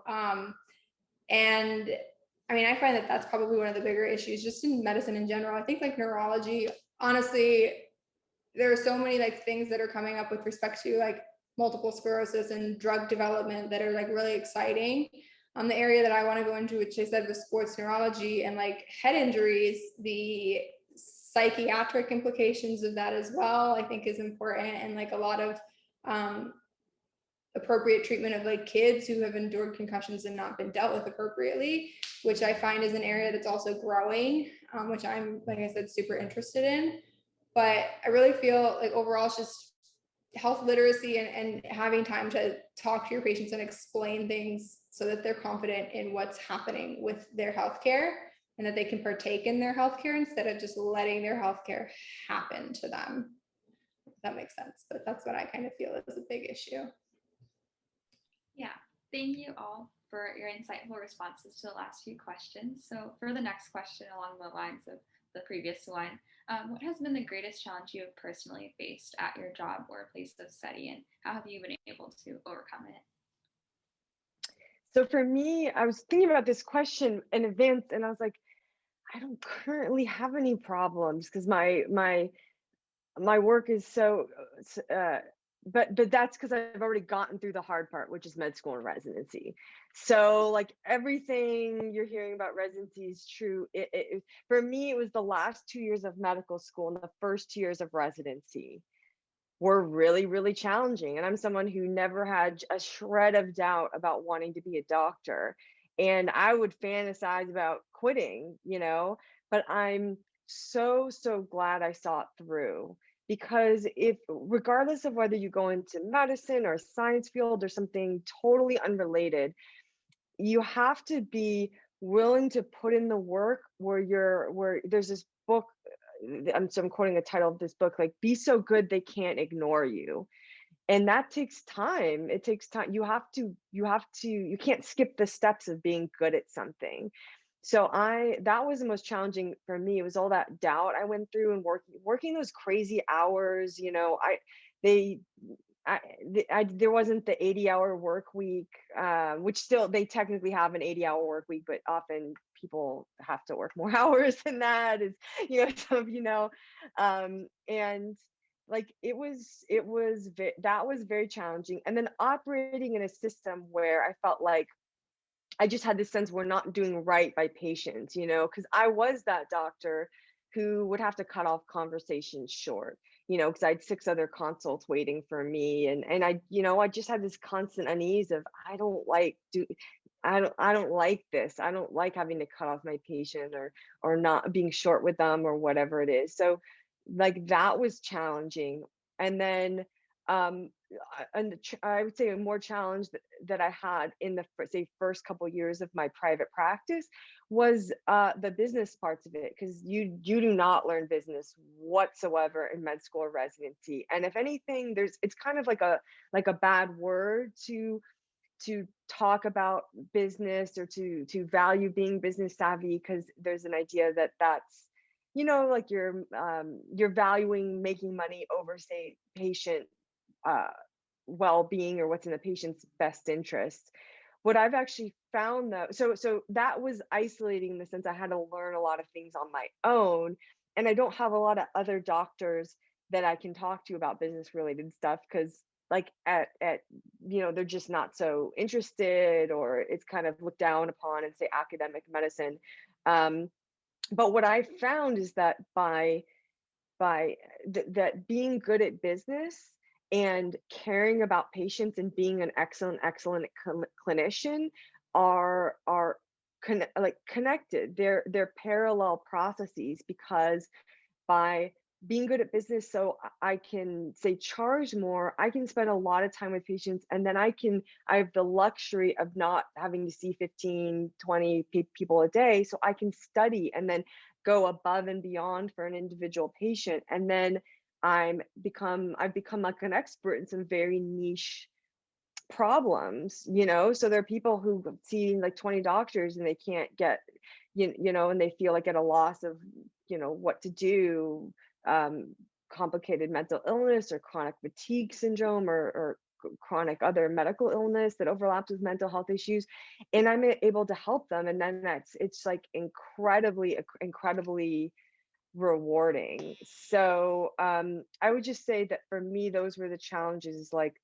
And I find that that's probably one of the bigger issues just in medicine in general. I think neurology, honestly, there are so many things that are coming up with respect to multiple sclerosis and drug development that are really exciting. The area that I want to go into, which I said was sports neurology and head injuries, the psychiatric implications of that as well, I think is important. And a lot of appropriate treatment of like kids who have endured concussions and not been dealt with appropriately, which I find is an area that's also growing, which I'm, like I said, super interested in. But I really feel like overall it's just health literacy and having time to talk to your patients and explain things so that they're confident in what's happening with their healthcare and that they can partake in their healthcare instead of just letting their healthcare happen to them. If that makes sense, but that's what I kind of feel is a big issue. Yeah, thank you all for your insightful responses to the last few questions. So for the next question along the lines of the previous one, what has been the greatest challenge you have personally faced at your job or place of study, and how have you been able to overcome it? So for me, I was thinking about this question in advance, and I was like, I don't currently have any problems because my work is so but that's because I've already gotten through the hard part, which is med school and residency. So like everything you're hearing about residency is true. For me, it was the last 2 years of medical school and the first 2 years of residency were really, really challenging. And I'm someone who never had a shred of doubt about wanting to be a doctor. And I would fantasize about quitting, but I'm so, so glad I saw it through. Because if, regardless of whether you go into medicine or science field or something totally unrelated, you have to be willing to put in the work where there's this book, I'm quoting the title of this book, like, be so good they can't ignore you. And that takes time. It takes time. You can't skip the steps of being good at something. So that was the most challenging for me. It was all that doubt I went through and working those crazy hours, there wasn't the 80-hour work week, which still they technically have an 80-hour work week, but often people have to work more hours than that, as some of and like that was very challenging. And then operating in a system where I felt like I just had this sense we're not doing right by patients, because I was that doctor who would have to cut off conversations short, because I had 6 other consults waiting for me. And I just had this constant unease of, I don't like this. I don't like having to cut off my patient or not being short with them or whatever it is. So like that was challenging. And then and I would say a more challenge that I had in the first couple of years of my private practice was the business parts of it, because you do not learn business whatsoever in med school or residency. And if anything, it's kind of like a bad word to talk about business or to value being business savvy, because there's an idea that that's like you're valuing making money over, say, patient well-being or what's in the patient's best interest. What I've actually found though, so that was isolating in the sense I had to learn a lot of things on my own, and I don't have a lot of other doctors that I can talk to about business related stuff, because like at they're just not so interested, or it's kind of looked down upon in, say, academic medicine. But what I found is that that being good at business and caring about patients and being an excellent clinician are connected. They're parallel processes, because by being good at business, so I can, say, charge more, I can spend a lot of time with patients, and then I have the luxury of not having to see 15, 20 people a day, so I can study and then go above and beyond for an individual patient. And then I've become like an expert in some very niche problems, so there are people who see like 20 doctors and they can't get, and they feel like at a loss of, what to do, complicated mental illness or chronic fatigue syndrome or chronic other medical illness that overlaps with mental health issues, and I'm able to help them. And then it's like incredibly rewarding. So I would just say that for me, those were the challenges, like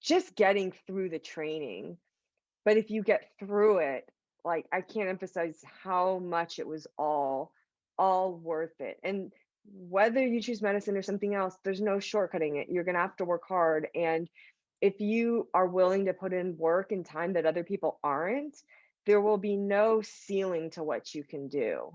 just getting through the training. But if you get through it, like, I can't emphasize how much it was all worth it. And whether you choose medicine or something else, there's no shortcutting it. You're going to have to work hard. And if you are willing to put in work and time that other people aren't, there will be no ceiling to what you can do.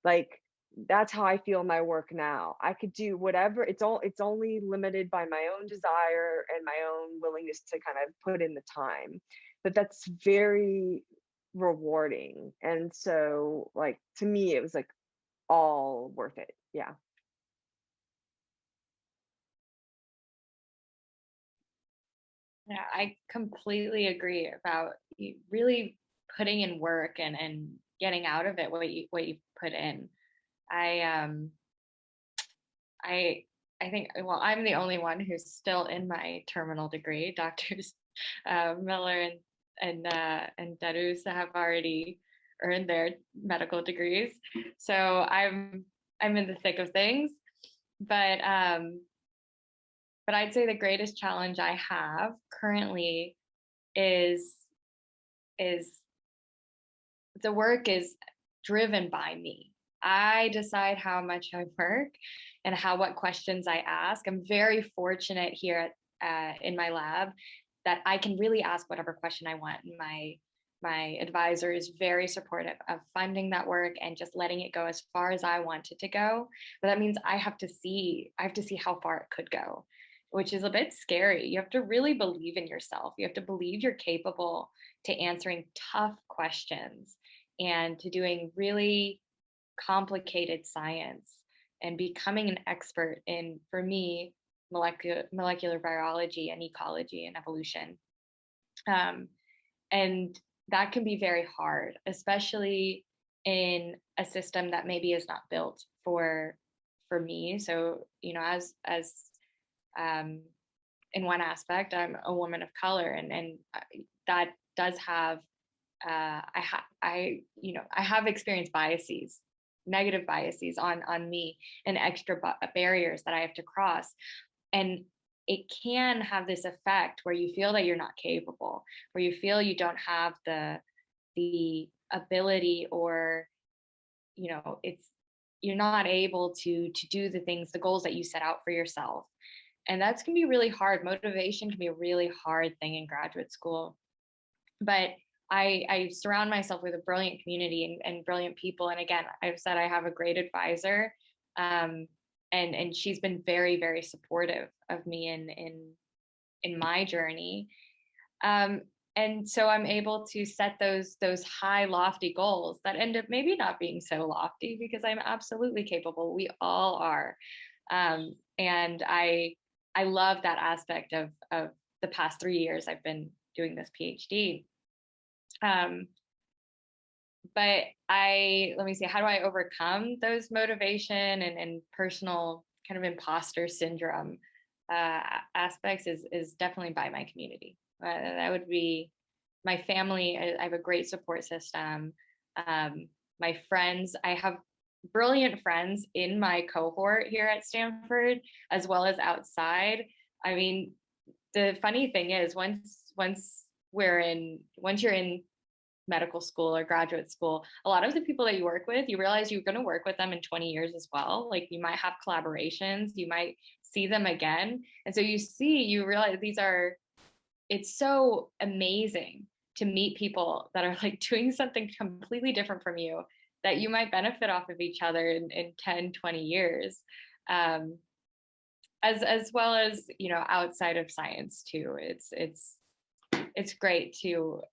Like, that's how I feel my work now. I could do whatever. It's only limited by my own desire and my own willingness to kind of put in the time. But that's very rewarding. And so, like, to me, it was like all worth it. Yeah. Yeah, I completely agree about really putting in work and getting out of it what you put in. I I I think, well, I'm the only one who's still in my terminal degree. Doctors Miller and Darusz have already earned their medical degrees, so I'm in the thick of things. But I'd say the greatest challenge I have currently is the work is driven by me. I decide how much I work and what questions I ask. I'm very fortunate here in my lab that I can really ask whatever question I want. My advisor is very supportive of funding that work and just letting it go as far as I want it to go. But that means I have to see how far it could go, which is a bit scary. You have to really believe in yourself. You have to believe you're capable to answering tough questions and to doing really complicated science and becoming an expert in, for me, molecular biology and ecology and evolution. And that can be very hard, especially in a system that maybe is not built for me. So, you know, as in one aspect, I'm a woman of color, and that does have I have experienced biases, negative biases on me, and extra barriers that I have to cross. And it can have this effect where you feel that you're not capable, where you feel you don't have the ability, or you're not able to do the things, the goals that you set out for yourself. And that's can be really hard. Motivation can be a really hard thing in graduate school. But I surround myself with a brilliant community and brilliant people. And again, I've said I have a great advisor, and she's been very, very supportive of me in my journey. And so I'm able to set those high, lofty goals that end up maybe not being so lofty, because I'm absolutely capable. We all are. And I love that aspect of the past 3 years I've been doing this PhD. But let me see, how do I overcome those motivation and personal kind of imposter syndrome aspects is definitely by my community. That would be my family. I have a great support system. My friends, I have brilliant friends in my cohort here at Stanford, as well as outside. I mean, the funny thing is, once you're in medical school or graduate school, a lot of the people that you work with, you realize you're going to work with them in 20 years as well. Like, you might have collaborations, you might see them again. And so you realize it's so amazing to meet people that are like doing something completely different from you, that you might benefit off of each other in 10, 20 years. As well as, outside of science too. It's great to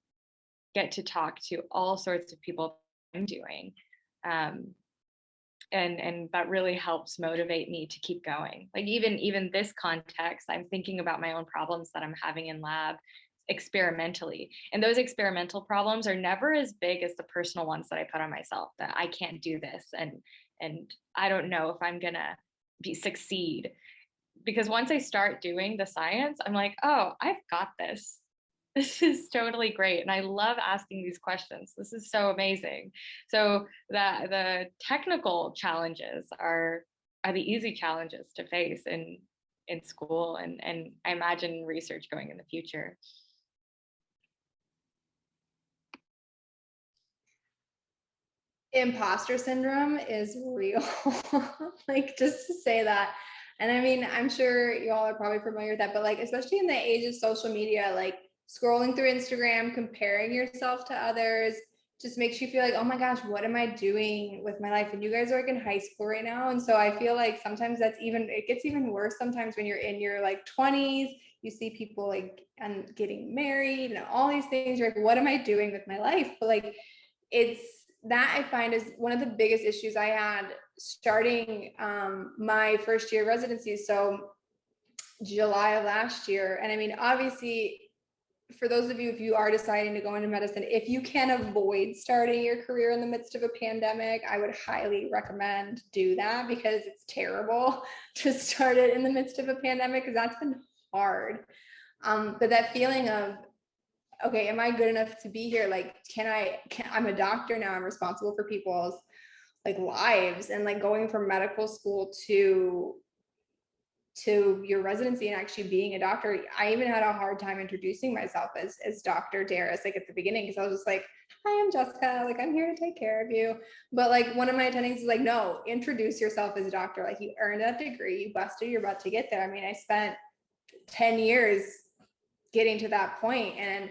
get to talk to all sorts of people I'm doing. And that really helps motivate me to keep going. Like, even this context, I'm thinking about my own problems that I'm having in lab experimentally. And those experimental problems are never as big as the personal ones that I put on myself, that I can't do this. And I don't know if I'm gonna succeed. Because once I start doing the science, I'm like, oh, I've got this. This is totally great. And I love asking these questions. This is so amazing. So the technical challenges are the easy challenges to face in school, and I imagine research going in the future. Imposter syndrome is real. Like, just to say that, And I mean, I'm sure you all are probably familiar with that, but like, especially in the age of social media, like scrolling through Instagram, comparing yourself to others just makes you feel like, oh my gosh, what am I doing with my life? And you guys are like in high school right now. And so I feel like sometimes it gets even worse sometimes when you're in your like 20s, you see people like and getting married and all these things. You're like, what am I doing with my life? But like, it's that I find is one of the biggest issues I had starting my first year residency. So July of last year. And I mean, obviously, for those of you, if you are deciding to go into medicine, if you can avoid starting your career in the midst of a pandemic, I would highly recommend do that, because it's terrible to start it in the midst of a pandemic, because that's been hard. But that feeling of, okay, am I good enough to be here? Like, I'm a doctor now, I'm responsible for people's like lives, and like going from medical school to your residency and actually being a doctor. I even had a hard time introducing myself as Dr. Darusz, like at the beginning, because I was just like, hi, I'm Jessica, like I'm here to take care of you. But like one of my attendings is like, no, introduce yourself as a doctor. Like you earned that degree, you busted your butt to get there. I mean, I spent 10 years getting to that point, and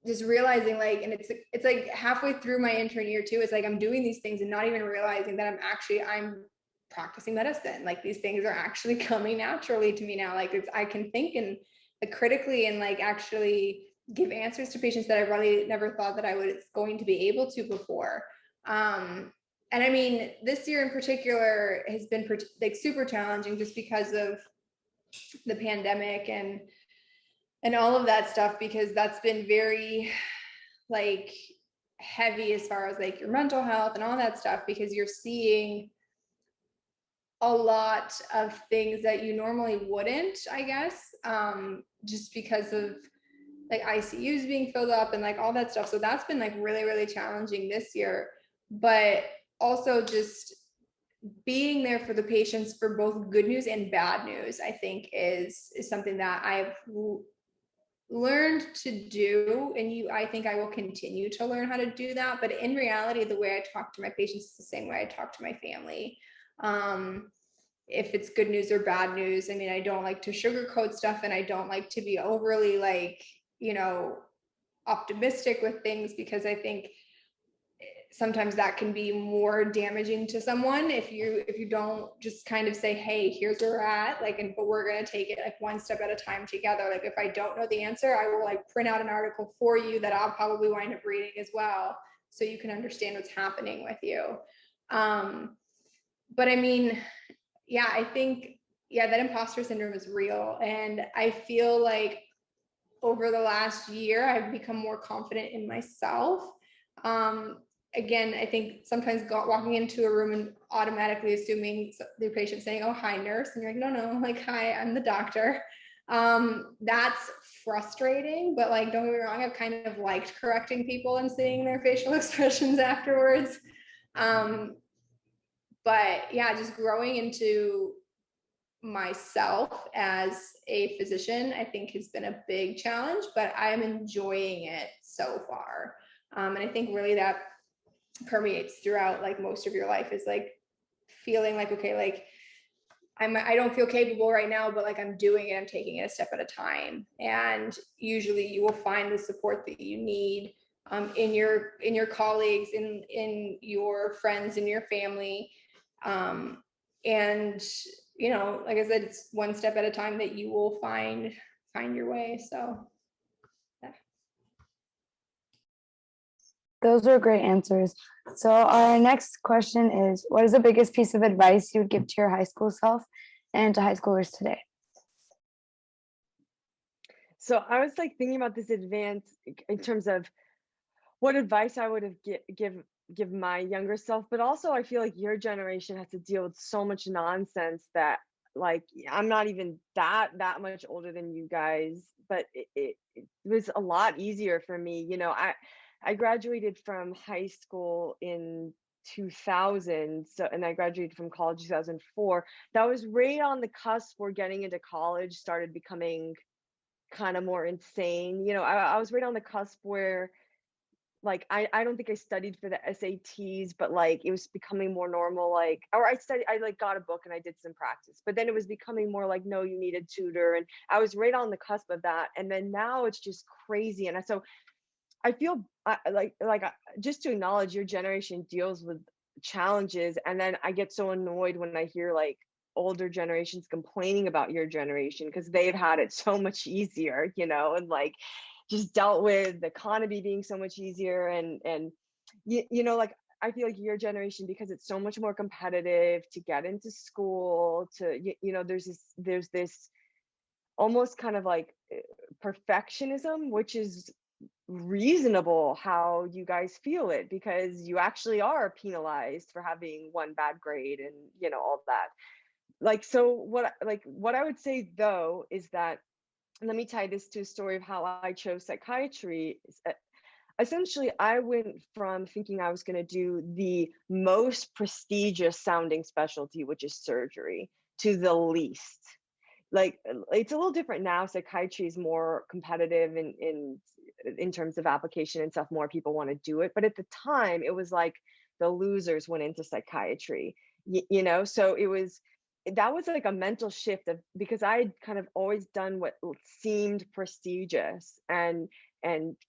just realizing like, and it's like halfway through my intern year too, it's like I'm doing these things and not even realizing that I'm practicing medicine. Like these things are actually coming naturally to me now. Like I can think and like critically and like actually give answers to patients that I really never thought that I was going to be able to before. And I mean, this year in particular has been like super challenging just because of the pandemic and all of that stuff, because that's been very like heavy as far as like your mental health and all that stuff, because you're seeing a lot of things that you normally wouldn't, I guess, just because of like ICUs being filled up and like all that stuff. So that's been like really, really challenging this year. But also just being there for the patients for both good news and bad news, I think is something that I've learned to do, and I think I will continue to learn how to do that. But in reality, the way I talk to my patients is the same way I talk to my family. If it's good news or bad news, I mean, I don't like to sugarcoat stuff, and I don't like to be overly like, optimistic with things, because I think sometimes that can be more damaging to someone if you don't just kind of say, hey, here's where we're at, like, but we're going to take it like one step at a time together. Like if I don't know the answer, I will like print out an article for you that I'll probably wind up reading as well, so you can understand what's happening with you. But I mean, yeah, I think, that imposter syndrome is real. And I feel like over the last year, I've become more confident in myself. Again, I think sometimes walking into a room and automatically assuming the patient saying, oh, hi, nurse. And you're like, no, like, hi, I'm the doctor. That's frustrating, but like, don't get me wrong, I've kind of liked correcting people and seeing their facial expressions afterwards. But yeah, just growing into myself as a physician, I think has been a big challenge, but I'm enjoying it so far. And I think really that permeates throughout like most of your life, is like feeling like, okay, like I don't feel capable right now, but like I'm doing it, I'm taking it a step at a time. And usually you will find the support that you need in your colleagues, in your friends, in your family. And like I said, it's one step at a time that you will find your way. So yeah. Those are great answers. So our next question is, what is the biggest piece of advice you would give to your high school self and to high schoolers today? So I was like thinking about this advance in terms of what advice I would have give my younger self, but also I feel like your generation has to deal with so much nonsense that like I'm not even that much older than you guys, but it was a lot easier for me. I graduated from high school in 2000, and I graduated from college 2004. That was right on the cusp where getting into college started becoming kind of more insane. I was right on the cusp where like I don't think I studied for the SATs, but like it was becoming more normal, like, or I like got a book and I did some practice, but then it was becoming more like, no, you need a tutor. And I was right on the cusp of that. And then now it's just crazy. And so I feel just to acknowledge your generation deals with challenges. And then I get so annoyed when I hear like older generations complaining about your generation because they've had it so much easier, and like just dealt with the economy being so much easier. And like I feel like your generation, because it's so much more competitive to get into school, to, there's this almost kind of like perfectionism, which is reasonable how you guys feel it, because you actually are penalized for having one bad grade and all that. Like, so what I would say though is that, let me tie this to a story of how I chose psychiatry. Essentially, I went from thinking I was going to do the most prestigious sounding specialty, which is surgery, to the least. Like, it's a little different now. Psychiatry is more competitive in terms of application and stuff. More people want to do it, but at the time it was like the losers went into psychiatry, so that was like a mental shift of, because I had kind of always done what seemed prestigious and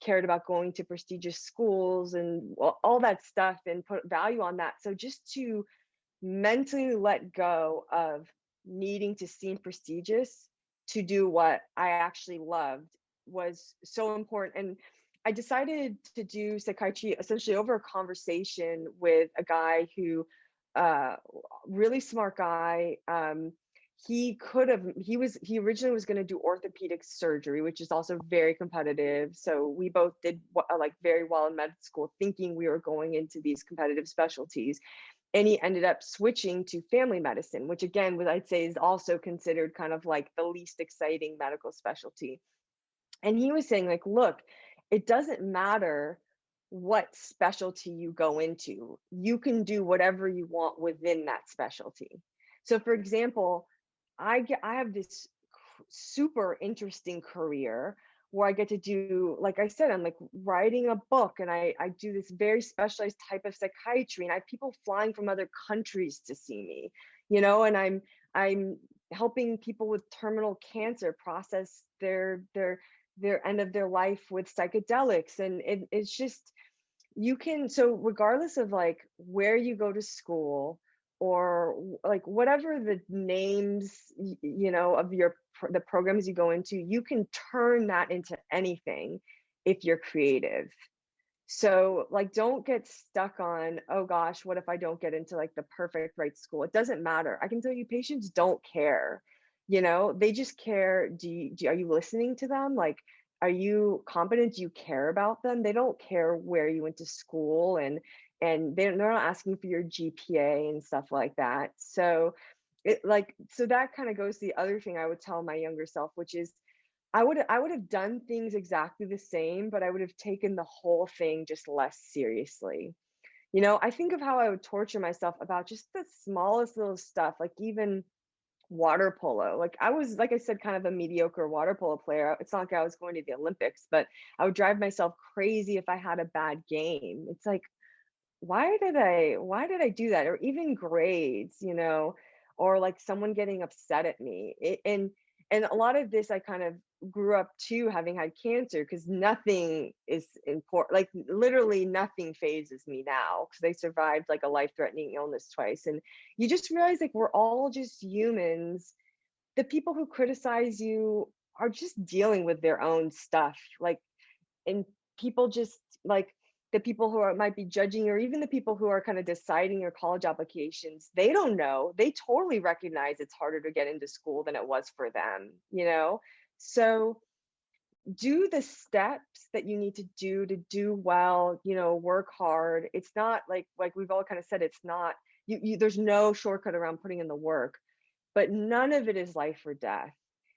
cared about going to prestigious schools and all that stuff and put value on that. So just to mentally let go of needing to seem prestigious to do what I actually loved was so important. And I decided to do psychiatry essentially over a conversation with a guy who, really smart guy. He originally was going to do orthopedic surgery, which is also very competitive. So we both did like very well in med school, thinking we were going into these competitive specialties. And he ended up switching to family medicine, which again, I'd say is also considered kind of like the least exciting medical specialty. And he was saying like, look, it doesn't matter what specialty you go into, you can do whatever you want within that specialty. So for example, I have this super interesting career where I get to do, like I said, I'm like writing a book, and I do this very specialized type of psychiatry, and I have people flying from other countries to see me, and I'm helping people with terminal cancer process their end of their life with psychedelics. And it's just, so regardless of like where you go to school, or like whatever the names, of the programs you go into, you can turn that into anything if you're creative. So like, don't get stuck on, oh gosh, what if I don't get into like the perfect right school? It doesn't matter. I can tell you, patients don't care. They just care. Are you listening to them? Like, are you competent? Do you care about them? They don't care where you went to school, and they're not asking for your GPA and stuff like that. So so that kind of goes to the other thing I would tell my younger self, which is I would have done things exactly the same, but I would have taken the whole thing just less seriously. I think of how I would torture myself about just the smallest little stuff, like even water polo. Like I was, like I said, kind of a mediocre water polo player. It's not like I was going to the Olympics, but I would drive myself crazy if I had a bad game. It's like, why did I do that? Or even grades, or like someone getting upset at me. And a lot of this, I kind of grew up too, having had cancer, because nothing is important. Like literally nothing phases me now, because I survived like a life-threatening illness twice. And you just realize like we're all just humans. The people who criticize you are just dealing with their own stuff. Like, and people just like, the people who might be judging, or even the people who are kind of deciding your college applications, they don't know. They totally recognize it's harder to get into school than it was for them, So do the steps that you need to do well, work hard. It's not like we've all kind of said, it's not, there's no shortcut around putting in the work, but none of it is life or death.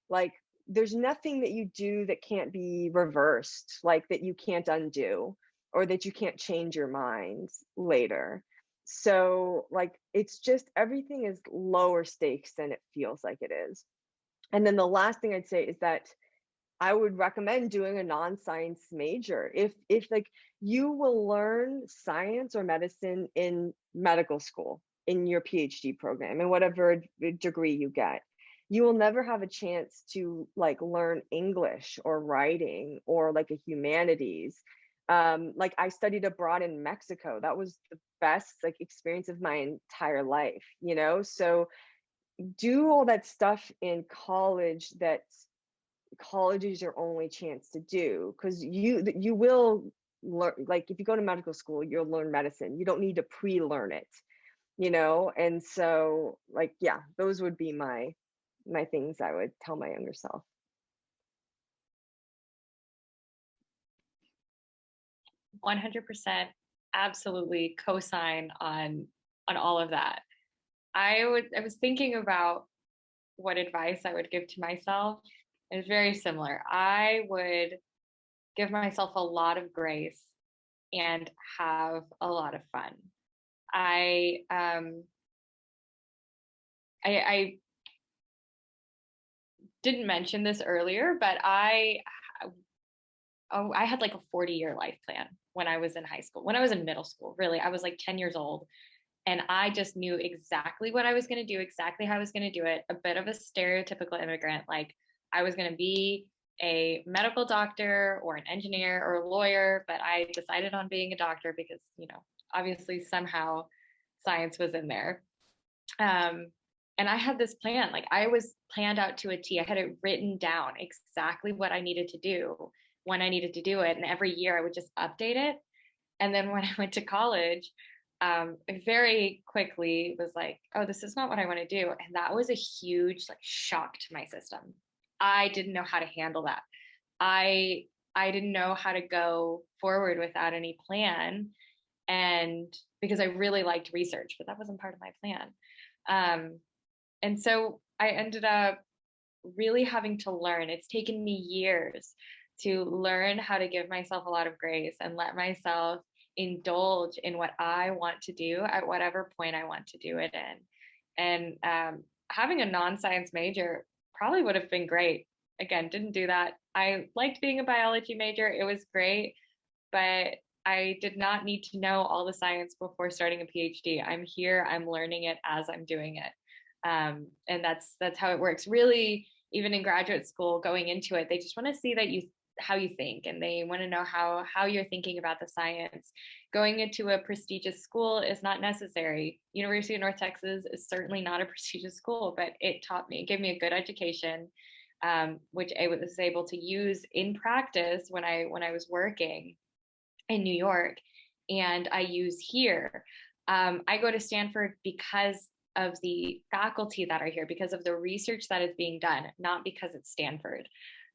Like, there's nothing that you do that can't be reversed, like that you can't undo, or that you can't change your minds later. So like, it's just, everything is lower stakes than it feels like it is. And then the last thing I'd say is that I would recommend doing a non-science major. If like you will learn science or medicine in medical school, in your PhD program, in whatever degree you get, you will never have a chance to like learn English or writing or like a humanities. Like I studied abroad in Mexico. That was the best like experience of my entire life, you know? So do all that stuff in college that college is your only chance to do, because you will learn, like if you go to medical school, you'll learn medicine. You don't need to pre-learn it, you know? And so like, yeah, those would be my things I would tell my younger self. 100% absolutely co-sign on all of that. I was thinking about what advice I would give to myself. It's very similar. I would give myself a lot of grace and have a lot of fun. I didn't mention this earlier, but I had like a 40-year life plan when I was in high school. When I was in middle school, really, I was like 10 years old. And I just knew exactly what I was going to do, exactly how I was going to do it. A bit of a stereotypical immigrant. Like I was going to be a medical doctor or an engineer or a lawyer, but I decided on being a doctor because, you know, obviously somehow science was in there. And I had this plan, like I was planned out to a T. I had it written down exactly what I needed to do, when I needed to do it. And every year I would just update it. And then when I went to college, I very quickly was like, oh, this is not what I want to do. And that was a huge like shock to my system. I didn't know how to handle that. I didn't know how to go forward without any plan. And because I really liked research, but that wasn't part of my plan. And so I ended up really having to learn. It's taken me years to learn how to give myself a lot of grace and let myself indulge in what I want to do at whatever point I want to do it in. And having a non-science major probably would have been great. Again, didn't do that. I liked being a biology major. It was great, but I did not need to know all the science before starting a PhD. I'm here, I'm learning it as I'm doing it. And that's how it works. Really, even in graduate school, going into it, they just want to see that how you think, and they want to know how you're thinking about the science. Going into a prestigious school is not necessary. University of North Texas is certainly not a prestigious school, but it gave me a good education, which I was able to use in practice when I was working in New York, and I use here. I go to Stanford because of the faculty that are here, because of the research that is being done, not because it's Stanford.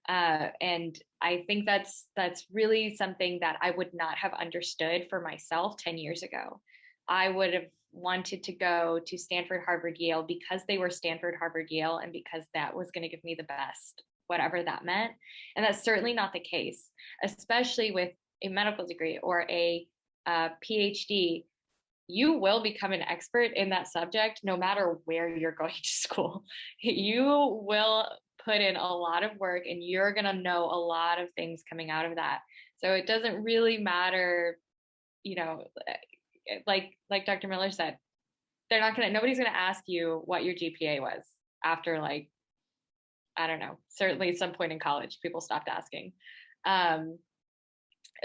And I think that's really something that I would not have understood for myself 10 years ago. I would have wanted to go to Stanford, Harvard, Yale because they were Stanford, Harvard, Yale, and because that was going to give me the best, whatever that meant. And that's certainly not the case, especially with a medical degree or a PhD. You will become an expert in that subject no matter where you're going to school. You will put in a lot of work and you're going to know a lot of things coming out of that. So it doesn't really matter, you know, like Dr. Miller said, nobody's going to ask you what your GPA was after, like, I don't know, certainly at some point in college, people stopped asking.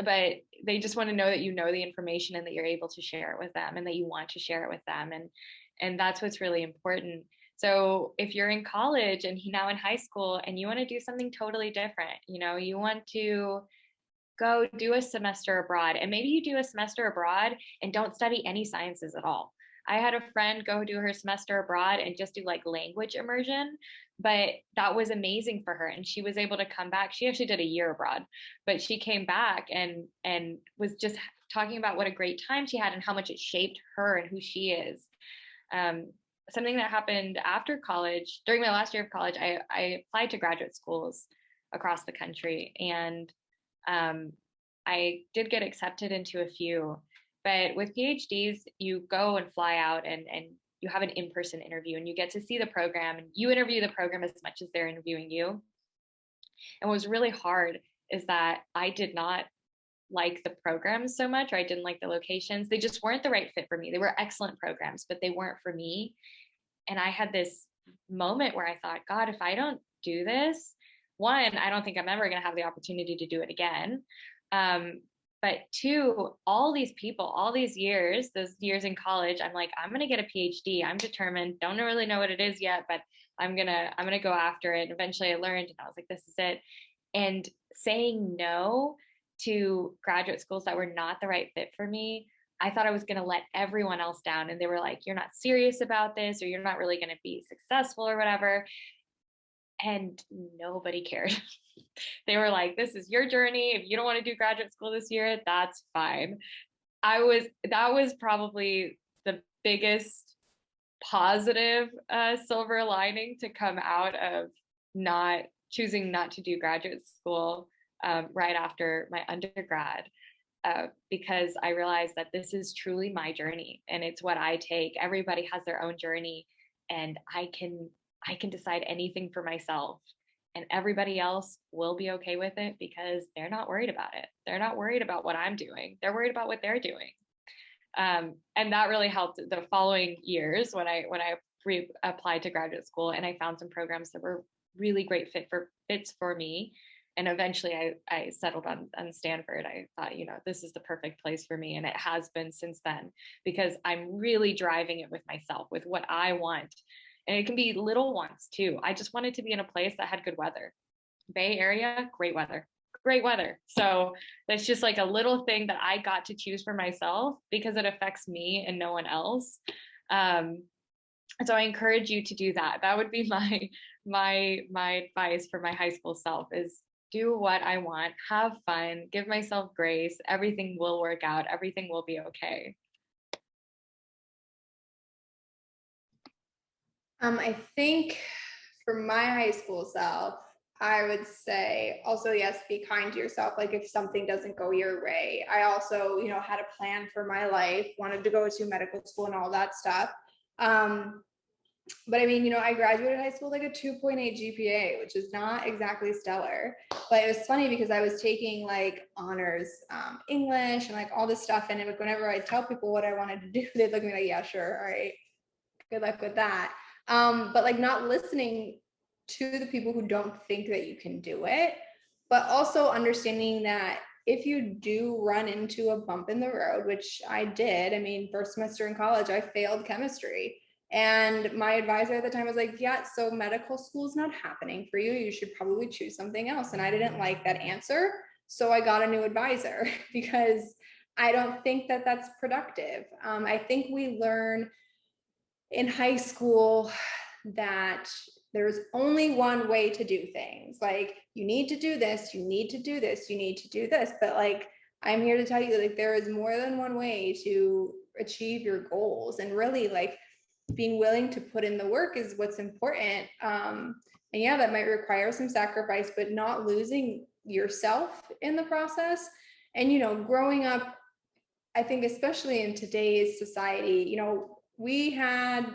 But they just want to know that you know the information and that you're able to share it with them and that you want to share it with them. And that's what's really important. So if you're in college and now in high school and you want to do something totally different, you know, you want to go do a semester abroad, and maybe you do a semester abroad and don't study any sciences at all. I had a friend go do her semester abroad and just do like language immersion, but that was amazing for her. And she was able to come back. She actually did a year abroad, but she came back and was just talking about what a great time she had and how much it shaped her and who she is. Something that happened after college, during my last year of college, I applied to graduate schools across the country, and I did get accepted into a few. But with PhDs, you go and fly out and you have an in-person interview and you get to see the program and you interview the program as much as they're interviewing you. And what was really hard is that I did not like the programs so much, or I didn't like the locations. They just weren't the right fit for me. They were excellent programs, but they weren't for me. And I had this moment where I thought, God, if I don't do this, one, I don't think I'm ever going to have the opportunity to do it again. But two, all these people, all these years, those years in college, I'm like, I'm going to get a PhD. I'm determined. Don't really know what it is yet, but I'm going to go after it. And eventually I learned, and I was like, this is it. And saying no to graduate schools that were not the right fit for me, I thought I was going to let everyone else down. And they were like, you're not serious about this, or you're not really going to be successful or whatever. And nobody cared. They were like, this is your journey. If you don't want to do graduate school this year, that's fine. That was probably the biggest positive silver lining to come out of not choosing not to do graduate school right after my undergrad, because I realized that this is truly my journey and it's what I take. Everybody has their own journey, and I can decide anything for myself, and everybody else will be okay with it because they're not worried about it. They're not worried about what I'm doing. They're worried about what they're doing. And that really helped the following years when I applied to graduate school, and I found some programs that were really great fits for me. And eventually I settled on Stanford. I thought, this is the perfect place for me. And it has been since then, because I'm really driving it with myself, with what I want. And it can be little ones too. I just wanted to be in a place that had good weather. Bay Area, great weather. So that's just like a little thing that I got to choose for myself because it affects me and no one else. So I encourage you to do that. That would be my advice for my high school self is do what I want, have fun, give myself grace. Everything will work out. Everything will be okay. I think for my high school self, I would say also, yes, be kind to yourself. Like if something doesn't go your way. I also, had a plan for my life, wanted to go to medical school and all that stuff. But I mean, I graduated high school with like a 2.8 GPA, which is not exactly stellar. But it was funny because I was taking like honors English and like all this stuff. And whenever I tell people what I wanted to do, they'd look at me like, yeah, sure. All right. Good luck with that. But like not listening to the people who don't think that you can do it, but also understanding that if you do run into a bump in the road, which I did, I mean, first semester in college, I failed chemistry. And my advisor at the time was like, yeah, so medical school is not happening for you. You should probably choose something else. And I didn't like that answer. So I got a new advisor because I don't think that that's productive. I think we learn in high school that there's only one way to do things. Like you need to do this, you need to do this, you need to do this. But like, I'm here to tell you, like, there is more than one way to achieve your goals, and really like being willing to put in the work is what's important. And yeah, that might require some sacrifice, but not losing yourself in the process. And, growing up, I think, especially in today's society, we had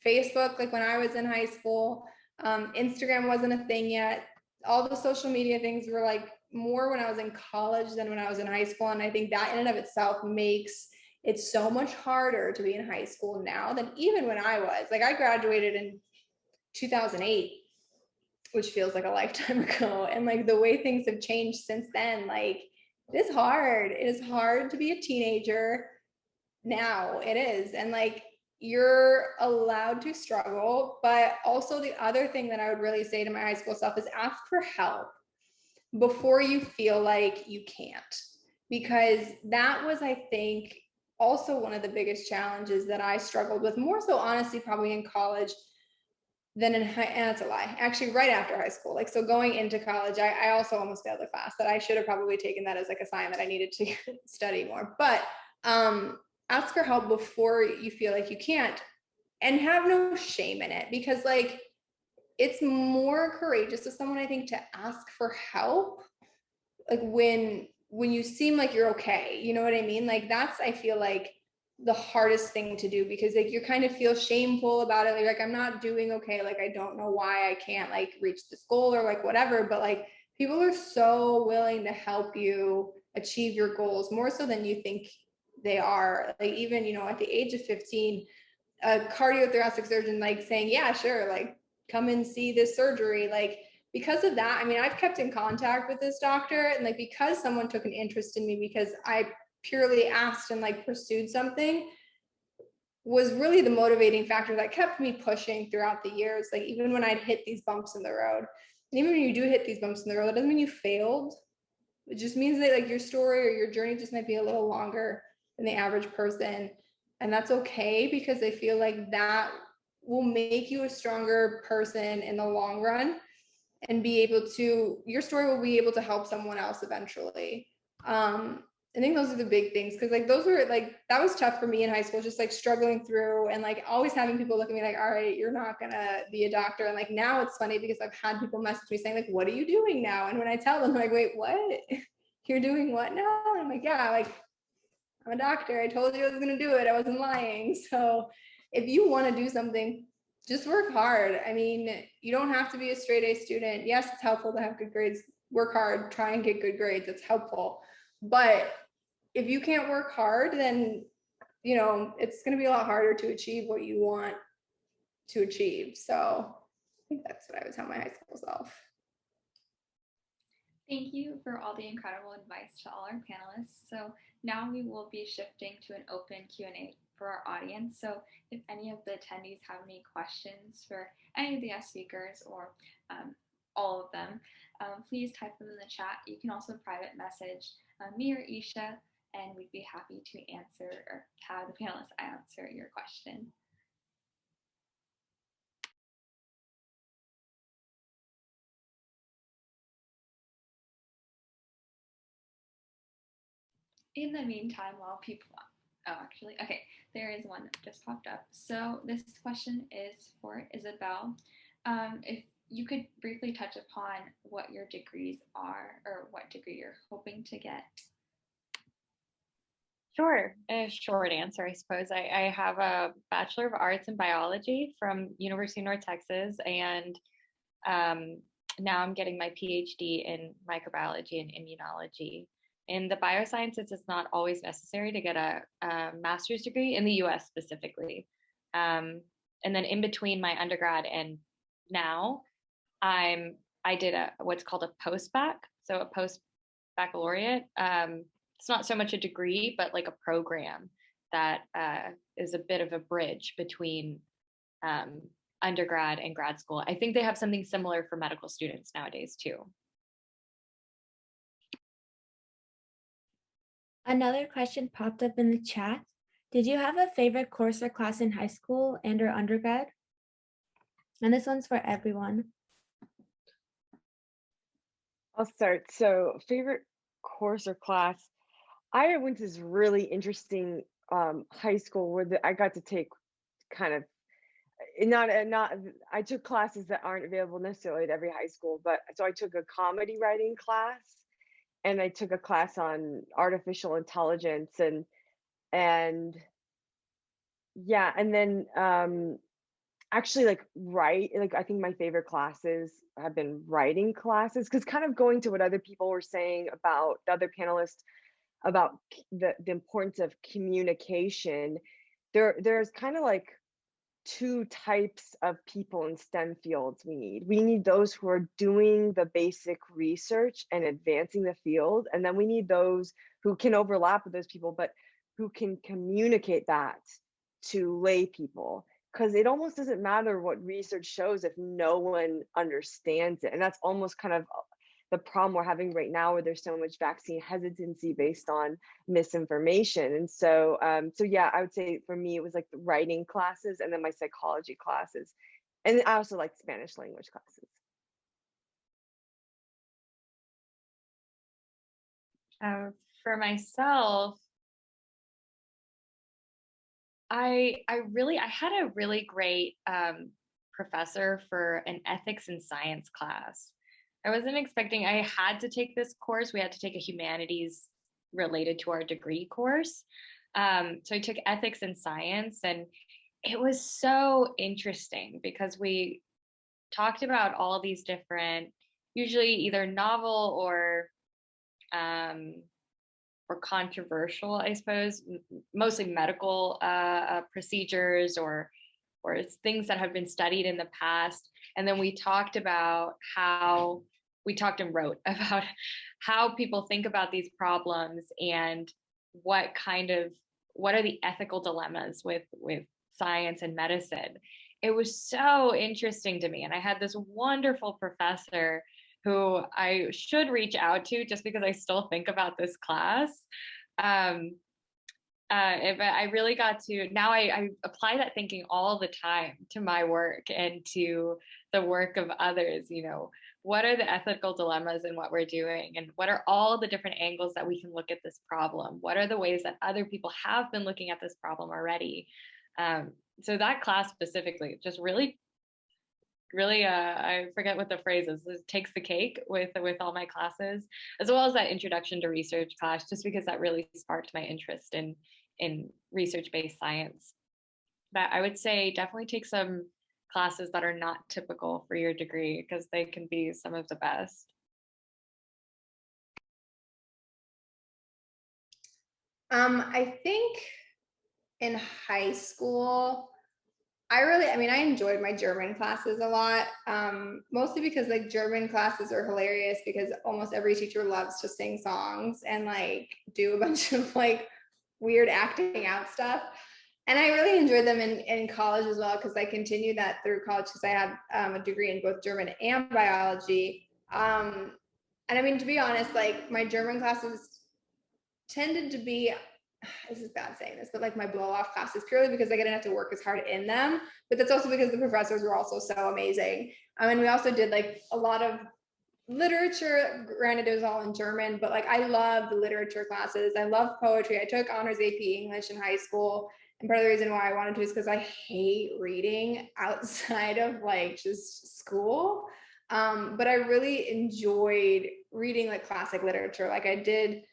Facebook, like when I was in high school, Instagram wasn't a thing yet. All the social media things were like more when I was in college than when I was in high school. And I think that in and of itself makes it so much harder to be in high school now than even when I was. Like I graduated in 2008, which feels like a lifetime ago. And like the way things have changed since then, like it is hard. It is hard to be a teenager now. It is. And like, you're allowed to struggle, but also the other thing that I would really say to my high school self is ask for help before you feel like you can't, because that was, I think, also one of the biggest challenges that I struggled with, more so honestly probably in college than in high, and that's a lie, actually right after high school. Like, so going into college, I also almost failed a class that I should have probably taken that as like a sign that I needed to study more. But ask for help before you feel like you can't, and have no shame in it, because like it's more courageous of someone, I think, to ask for help like when you seem like you're okay, you know what I mean? Like that's, I feel like the hardest thing to do, because like you kind of feel shameful about it. Like I'm not doing okay. Like I don't know why I can't like reach this goal or like whatever, but like people are so willing to help you achieve your goals more so than you think they are. Like even, at the age of 15, a cardiothoracic surgeon like saying, yeah, sure, like come and see this surgery. Like because of that, I mean, I've kept in contact with this doctor, and like because someone took an interest in me because I purely asked and like pursued something, was really the motivating factor that kept me pushing throughout the years. Like even when I'd hit these bumps in the road, and even when you do hit these bumps in the road, that doesn't mean you failed. It just means that like your story or your journey just might be a little longer than the average person. And that's okay, because I feel like that will make you a stronger person in the long run, and be able to, your story will be able to help someone else eventually. I think those are the big things, because like those were like, that was tough for me in high school, just like struggling through and like always having people look at me like, all right, you're not gonna be a doctor. And like now it's funny because I've had people message me saying like, what are you doing now? And when I tell them, they're like, wait, what? You're doing what now? And I'm like, yeah, like I'm a doctor. I told you I was gonna do it. I wasn't lying. So if you want to do something, just work hard. I mean, you don't have to be a straight A student. Yes, it's helpful to have good grades. Work hard, try and get good grades. It's helpful. But if you can't work hard, then it's going to be a lot harder to achieve what you want to achieve. So I think that's what I would tell my high school self. Thank you for all the incredible advice to all our panelists. So now we will be shifting to an open Q&A for our audience. So if any of the attendees have any questions for any of the guest speakers or all of them, please type them in the chat. You can also private message me or Isha, and we'd be happy to answer or have the panelists answer your question. In the meantime, while people, okay, there is one that just popped up. So this question is for Isabel. If you could briefly touch upon what your degrees are or what degree you're hoping to get. Sure. A short answer, I suppose. I have a Bachelor of Arts in Biology from University of North Texas, and now I'm getting my PhD in Microbiology and Immunology. In the biosciences, it's not always necessary to get a master's degree in the US specifically. And then in between my undergrad and now, I did what's called a post-bac, so a post-baccalaureate. It's not so much a degree, but like a program that is a bit of a bridge between undergrad and grad school. I think they have something similar for medical students nowadays too. Another question popped up in the chat. Did you have a favorite course or class in high school and or undergrad? And this one's for everyone. I'll start. So favorite course or class, I went to this really interesting high school where I got to take kind of I took classes that aren't available necessarily at every high school, but so I took a comedy writing class, and I took a class on artificial intelligence and yeah, and then actually like I think my favorite classes have been writing classes, because kind of going to what other people were saying about the other panelists about the importance of communication. There's kind of like two types of people in STEM fields we need those who are doing the basic research and advancing the field, and then we need those who can overlap with those people but who can communicate that to lay people, because it almost doesn't matter what research shows if no one understands it. And that's almost kind of the problem we're having right now, where there's so much vaccine hesitancy based on misinformation. And so, yeah, I would say for me, it was like the writing classes and then my psychology classes. And I also like Spanish language classes. For myself, I had a really great professor for an ethics and science class. I wasn't expecting, I had to take this course. We had to take a humanities related to our degree course. So I took ethics and science, and it was so interesting because we talked about all these different, usually either novel or controversial, I suppose, mostly medical procedures or things that have been studied in the past. And then we talked about we talked and wrote about how people think about these problems and what are the ethical dilemmas with science and medicine. It was so interesting to me. And I had this wonderful professor who I should reach out to just because I still think about this class. I really got to, now I apply that thinking all the time to my work and to the work of others. What are the ethical dilemmas in what we're doing? And what are all the different angles that we can look at this problem? What are the ways that other people have been looking at this problem already? So that class specifically just really, I forget what the phrase is, it takes the cake with all my classes, as well as that introduction to research class, just because that really sparked my interest in research-based science. But I would say definitely take some classes that are not typical for your degree, because they can be some of the best. I think in high school, I enjoyed my German classes a lot, mostly because like German classes are hilarious because almost every teacher loves to sing songs and like do a bunch of like weird acting out stuff. And I really enjoyed them in college as well, because I continued that through college because I had a degree in both German and biology. And I mean, to be honest, like my German classes tended to be, this is bad saying this, but like my blow off classes, purely because I didn't have to work as hard in them. But that's also because the professors were also so amazing. And we also did like a lot of literature. Granted, it was all in German, but like I love the literature classes. I love poetry. I took honors AP English in high school. And part of the reason why I wanted to is because I hate reading outside of like just school. But I really enjoyed reading like classic literature. Like I did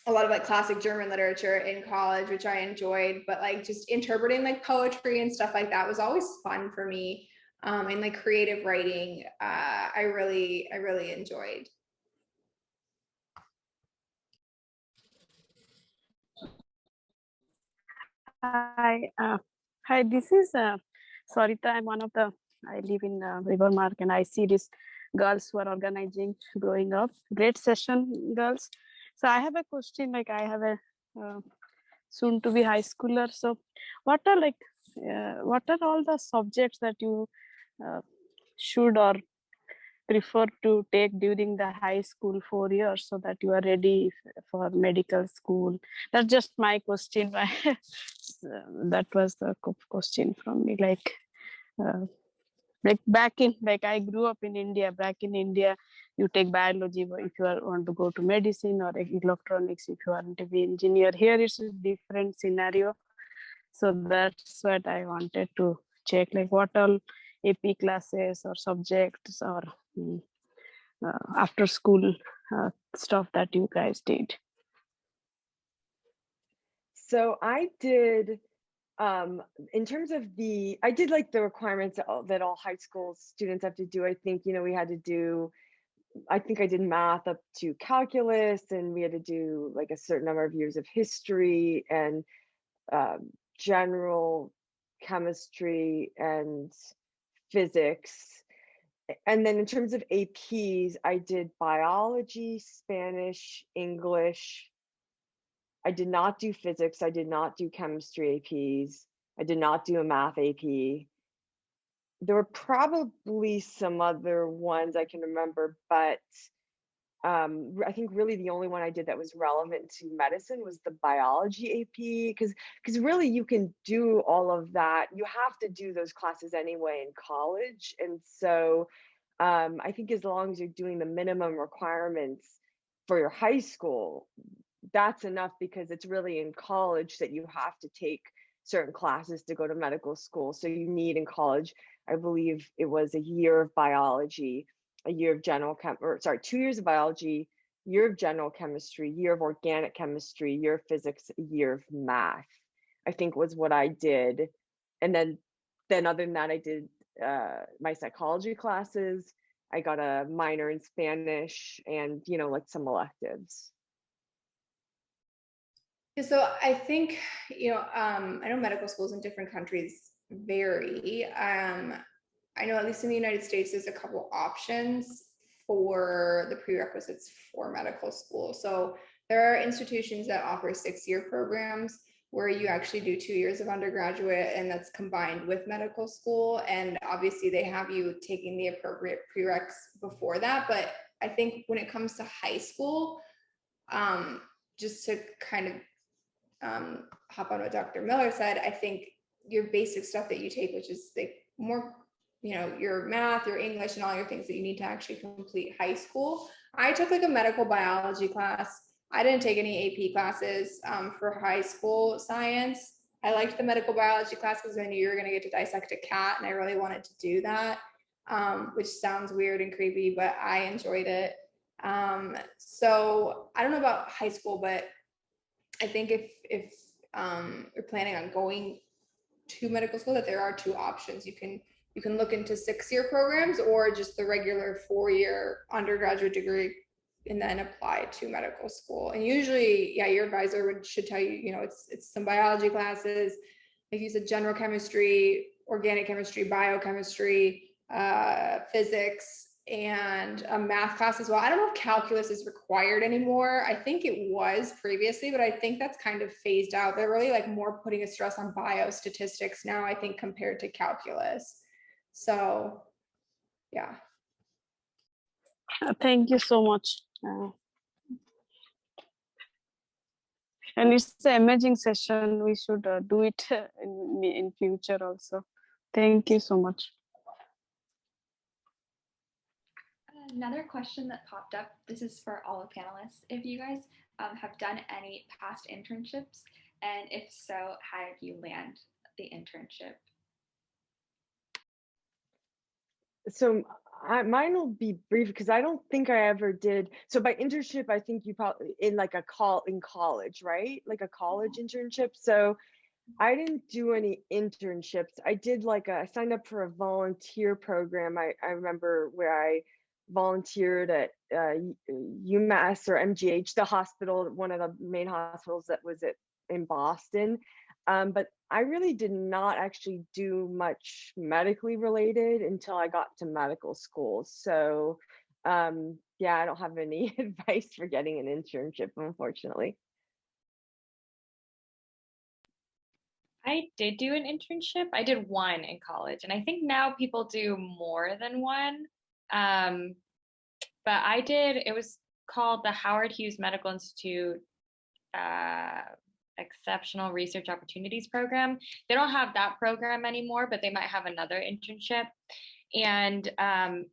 a lot of like classic German literature in college, which I enjoyed, but like just interpreting like poetry and stuff like that was always fun for me. And like creative writing, I really enjoyed. Hi, this is Sarita. I'm I live in Rivermark, and I see these girls who are organizing growing up. Great session, girls. So I have a question, like I have a soon to be high schooler. So what are all the subjects that you should or prefer to take during the high school 4 years so that you are ready for medical school? That's just my question. That was the question from me. Like I grew up in India. Back in India, you take biology if you want to go to medicine, or electronics if you want to be engineer. Here it's a different scenario. So that's what I wanted to check, like what all AP classes or subjects or after school stuff that you guys did. So I did, in terms of I did like the requirements that all high school students have to do. I think, we had to do, I think I did math up to calculus, and we had to do like a certain number of years of history and general chemistry and physics. And then in terms of APs, I did biology, Spanish, English. I did not do physics. I did not do chemistry APs. I did not do a math AP. There were probably some other ones I can remember, but I think really the only one I did that was relevant to medicine was the biology AP, because really you can do all of that. You have to do those classes anyway in college. And so I think as long as you're doing the minimum requirements for your high school, that's enough, because it's really in college that you have to take certain classes to go to medical school. So you need in college, I believe it was a year of biology, a year of 2 years of biology, year of general chemistry, year of organic chemistry, year of physics, year of math, I think was what I did. And then other than that, I did my psychology classes. I got a minor in Spanish and, like some electives. So I think, I know medical schools in different countries vary. I know at least in the United States, there's a couple options for the prerequisites for medical school. So there are institutions that offer 6-year programs where you actually do 2 years of undergraduate, and that's combined with medical school. And obviously they have you taking the appropriate prereqs before that. But I think when it comes to high school, just to kind of hop on what Dr. Miller said, I think your basic stuff that you take, which is like more, your math, your English, and all your things that you need to actually complete high school. I took like a medical biology class. I didn't take any AP classes for high school science. I liked the medical biology class because I knew you were going to get to dissect a cat, and I really wanted to do that, which sounds weird and creepy, but I enjoyed it. So I don't know about high school, but I think if you're planning on going to medical school, that there are 2 options. You can look into 6-year programs or just the regular 4-year undergraduate degree and then apply to medical school. And usually, your advisor should tell you, it's some biology classes, like you said, general chemistry, organic chemistry, biochemistry, physics, and a math class as well. I don't know if calculus is required anymore. I think it was previously, but I think that's kind of phased out. They're really like more putting a stress on biostatistics now, I think, compared to calculus. So, yeah. Thank you so much. And it's an amazing session. We should do it in future also. Thank you so much. Another question that popped up, this is for all the panelists. If you guys have done any past internships, and if so, how did you land the internship? So mine will be brief because I don't think I ever did. So by internship, I think you probably in like in college, right? Like a college internship. So I didn't do any internships. I did I signed up for a volunteer program. I remember where I volunteered at UMass or MGH, the hospital, one of the main hospitals that was in Boston. But I really did not actually do much medically related until I got to medical school. So I don't have any advice for getting an internship, unfortunately. I did do an internship. I did one in college, and I think now people do more than one. But I did, it was called the Howard Hughes Medical Institute Exceptional Research Opportunities Program. They don't have that program anymore, but they might have another internship. And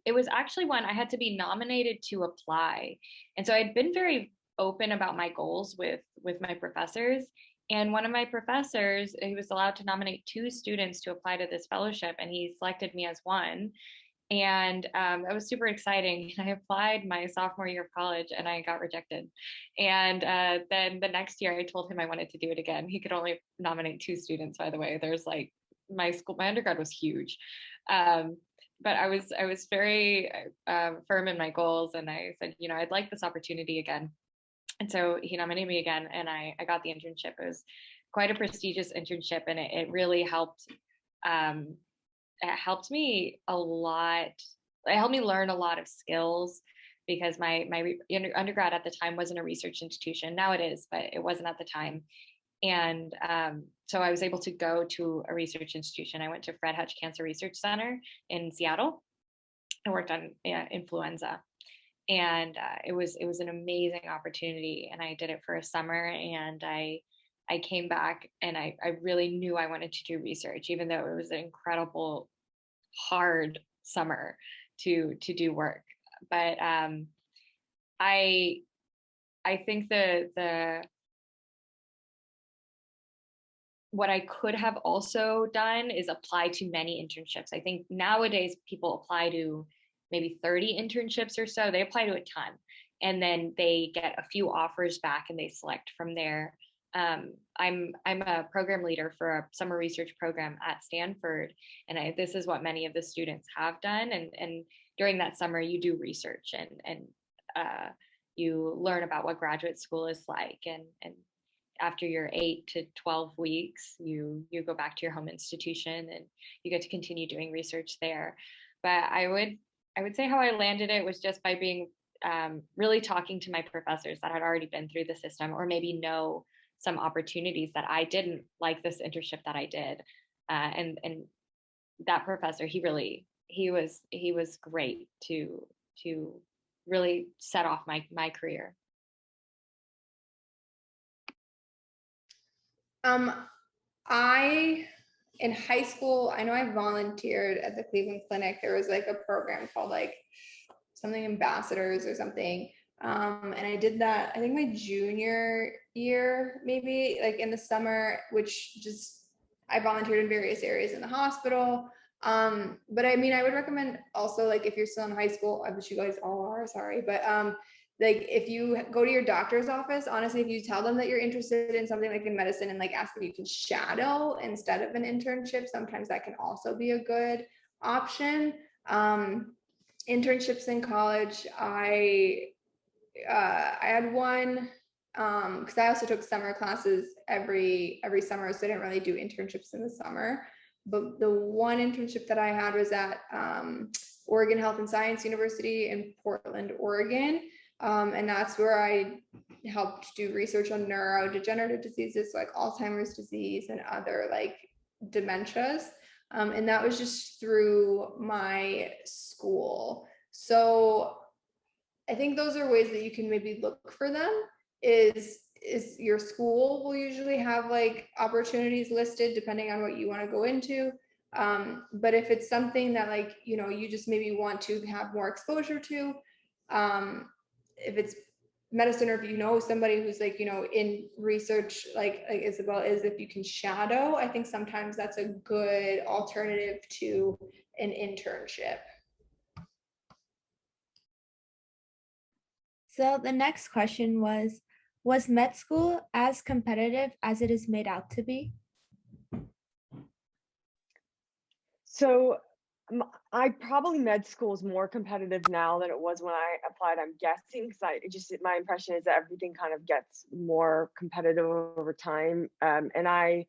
it was actually one I had to be nominated to apply. And so I'd been very open about my goals with my professors. And one of my professors, he was allowed to nominate 2 students to apply to this fellowship, and he selected me as one. And it was super exciting. I applied my sophomore year of college and I got rejected. And then the next year I told him I wanted to do it again. He could only nominate 2 students, by the way. There's my undergrad was huge. But I was very firm in my goals, and I said, I'd like this opportunity again. And so he nominated me again, and I got the internship. It was quite a prestigious internship, and it really helped. It helped me a lot. It helped me learn a lot of skills because my undergrad at the time wasn't a research institution. Now it is, but it wasn't at the time. And so I was able to go to a research institution. I went to Fred Hutch Cancer Research Center in Seattle. I worked on influenza. And it was an amazing opportunity, and I did it for a summer, and I came back, and I really knew I wanted to do research, even though it was an incredible, hard summer to do work. But I think the what I could have also done is apply to many internships. I think nowadays people apply to maybe 30 internships or so. They apply to a ton. and then they get a few offers back and they select from there. I'm a program leader for a summer research program at Stanford, and this is what many of the students have done. And during that summer, you do research and you learn about what graduate school is like. And after your 8 to 12 weeks, you go back to your home institution and you get to continue doing research there. But I would say how I landed it was just by being really talking to my professors that had already been through the system, or maybe know some opportunities that I didn't, like this internship that I did. And that professor, he was great to really set off my career. In high school, I know I volunteered at the Cleveland Clinic. There was like a program called like something ambassadors or something. And I did that, I think my junior year, maybe like in the summer, which just, I volunteered in various areas in the hospital. But I mean, I would recommend also, like, if you're still in high school, I wish you guys all are, sorry, but like if you go to your doctor's office, honestly, if you tell them that you're interested in something like in medicine and like ask if you can shadow instead of an internship, sometimes that can also be a good option. Internships in college, I had one because I also took summer classes every summer, so I didn't really do internships in the summer. But the one internship that I had was at Oregon Health and Science University in Portland, Oregon. And that's where I helped do research on neurodegenerative diseases, like Alzheimer's disease and other like dementias. And that was just through my school. So I think those are ways that you can maybe look for them. Is your school will usually have like opportunities listed depending on what you want to go into. But if it's something that like, you just maybe want to have more exposure to, if it's medicine, or if you know somebody who's like, in research, like Isabel is, if you can shadow, I think sometimes that's a good alternative to an internship. So the next question was med school as competitive as it is made out to be? So I probably med school is more competitive now than it was when I applied, I'm guessing, because my impression is that everything kind of gets more competitive over time. And I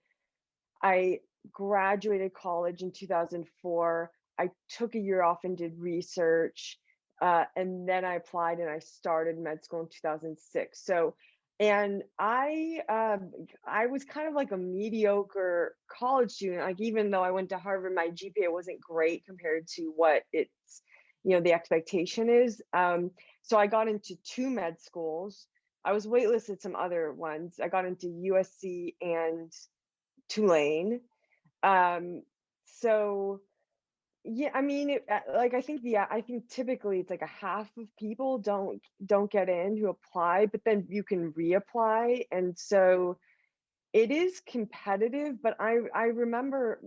graduated college in 2004. I took a year off and did research. And then I applied and I started med school in 2006. So, and I was kind of like a mediocre college student. Like, even though I went to Harvard, my GPA wasn't great compared to what it's, the expectation is. So I got into 2 med schools. I was waitlisted some other ones. I got into USC and Tulane. So yeah, I mean, like, I think typically it's like a half of people don't get in who apply, but then you can reapply. And so it is competitive, but I remember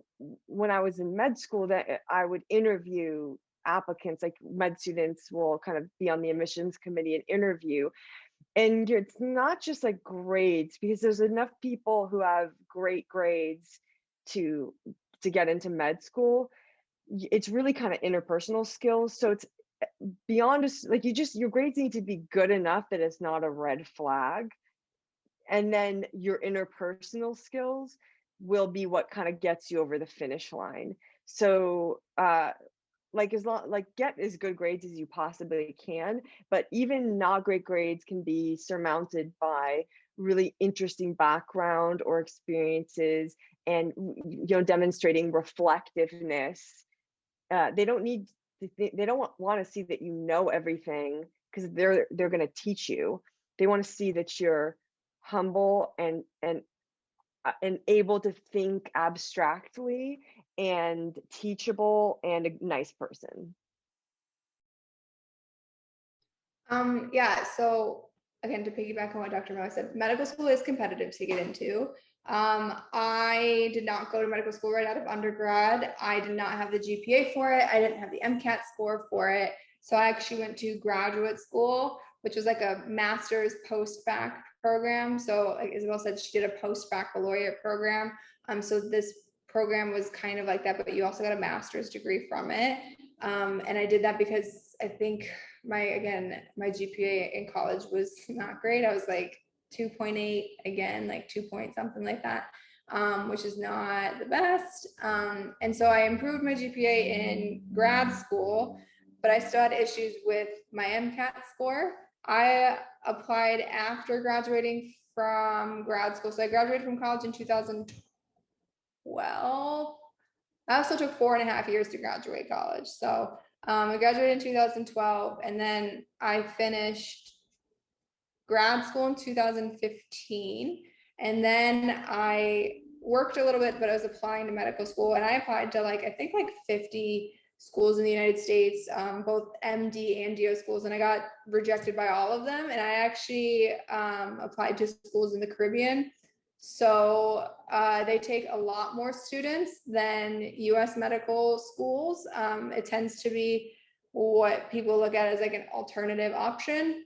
when I was in med school that I would interview applicants, like med students will kind of be on the admissions committee and interview. And it's not just like grades, because there's enough people who have great grades to get into med school. It's really kind of interpersonal skills. So it's beyond just like, your grades need to be good enough that it's not a red flag. And then your interpersonal skills will be what kind of gets you over the finish line. So get as good grades as you possibly can, but even not great grades can be surmounted by really interesting background or experiences, and demonstrating reflectiveness. They don't want to see that you know everything, because they're going to teach you. They want to see that you're humble and able to think abstractly and teachable and a nice person. Yeah, so again, to piggyback on what Dr. Miller said, medical school is competitive to get into. I did not go to medical school right out of undergrad. I did not have the GPA for it. I didn't have the MCAT score for it. So I actually went to graduate school which was like a master's post-bac program. So like Isabel said, she did a post-baccalaureate program. So this program was kind of like that, but you also got a master's degree from it. And I did that because I think my GPA in college was not great. I was like 2.8 again, like 2 point something like that, which is not the best. And so I improved my GPA in grad school, but I still had issues with my MCAT score. I applied after graduating from grad school. So I graduated from college in 2012. I also took 4.5 years to graduate college. So I graduated in 2012, and then I finished grad school in 2015. And then I worked a little bit, but I was applying to medical school, and I applied to I think 50 schools in the United States, both MD and DO schools, and I got rejected by all of them. And I actually applied to schools in the Caribbean. So they take a lot more students than US medical schools. It tends to be what people look at as like an alternative option.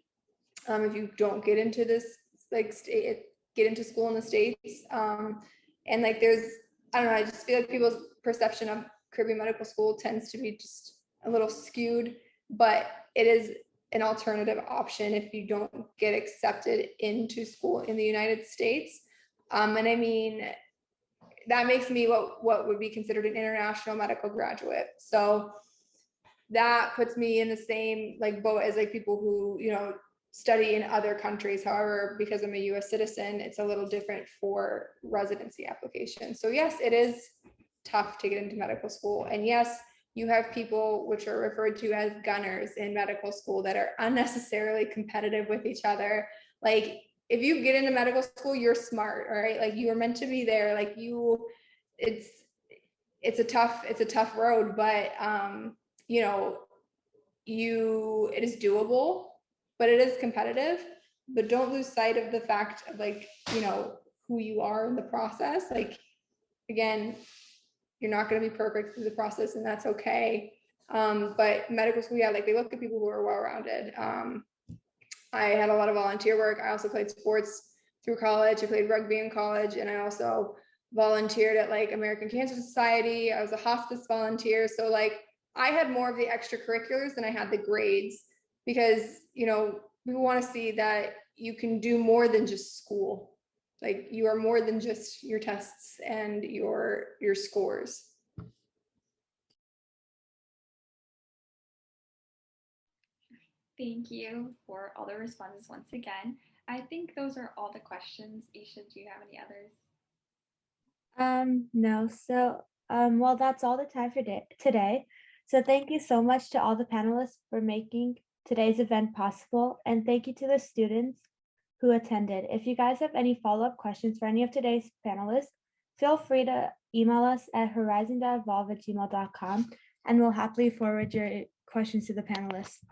If you don't get into this, get into school in the States. And there's, I don't know, I just feel like people's perception of Caribbean medical school tends to be just a little skewed, but it is an alternative option if you don't get accepted into school in the United States. And I mean, that makes me what would be considered an international medical graduate. So that puts me in the same boat as people who, study in other countries. However, because I'm a US citizen, it's a little different for residency applications. So yes, it is tough to get into medical school. And yes, you have people which are referred to as gunners in medical school that are unnecessarily competitive with each other. If you get into medical school, you're smart, all right? You are meant to be there. It's a tough road, but it is doable, but it is competitive. But don't lose sight of the fact of who you are in the process. Again, you're not going to be perfect through the process, and that's okay. But medical school, yeah, they look at people who are well-rounded. I had a lot of volunteer work. I also played sports through college. I played rugby in college, and I also volunteered at American Cancer Society. I was a hospice volunteer. So I had more of the extracurriculars than I had the grades, because people want to see that you can do more than just school. You are more than just your tests and your scores. Thank you for all the responses once again. I think those are all the questions. Isha, do you have any others? No. So, well, that's all the time for today. So thank you so much to all the panelists for making today's event possible. And thank you to the students who attended. If you guys have any follow-up questions for any of today's panelists, feel free to email us at horizon.evolve@gmail.com, and we'll happily forward your questions to the panelists.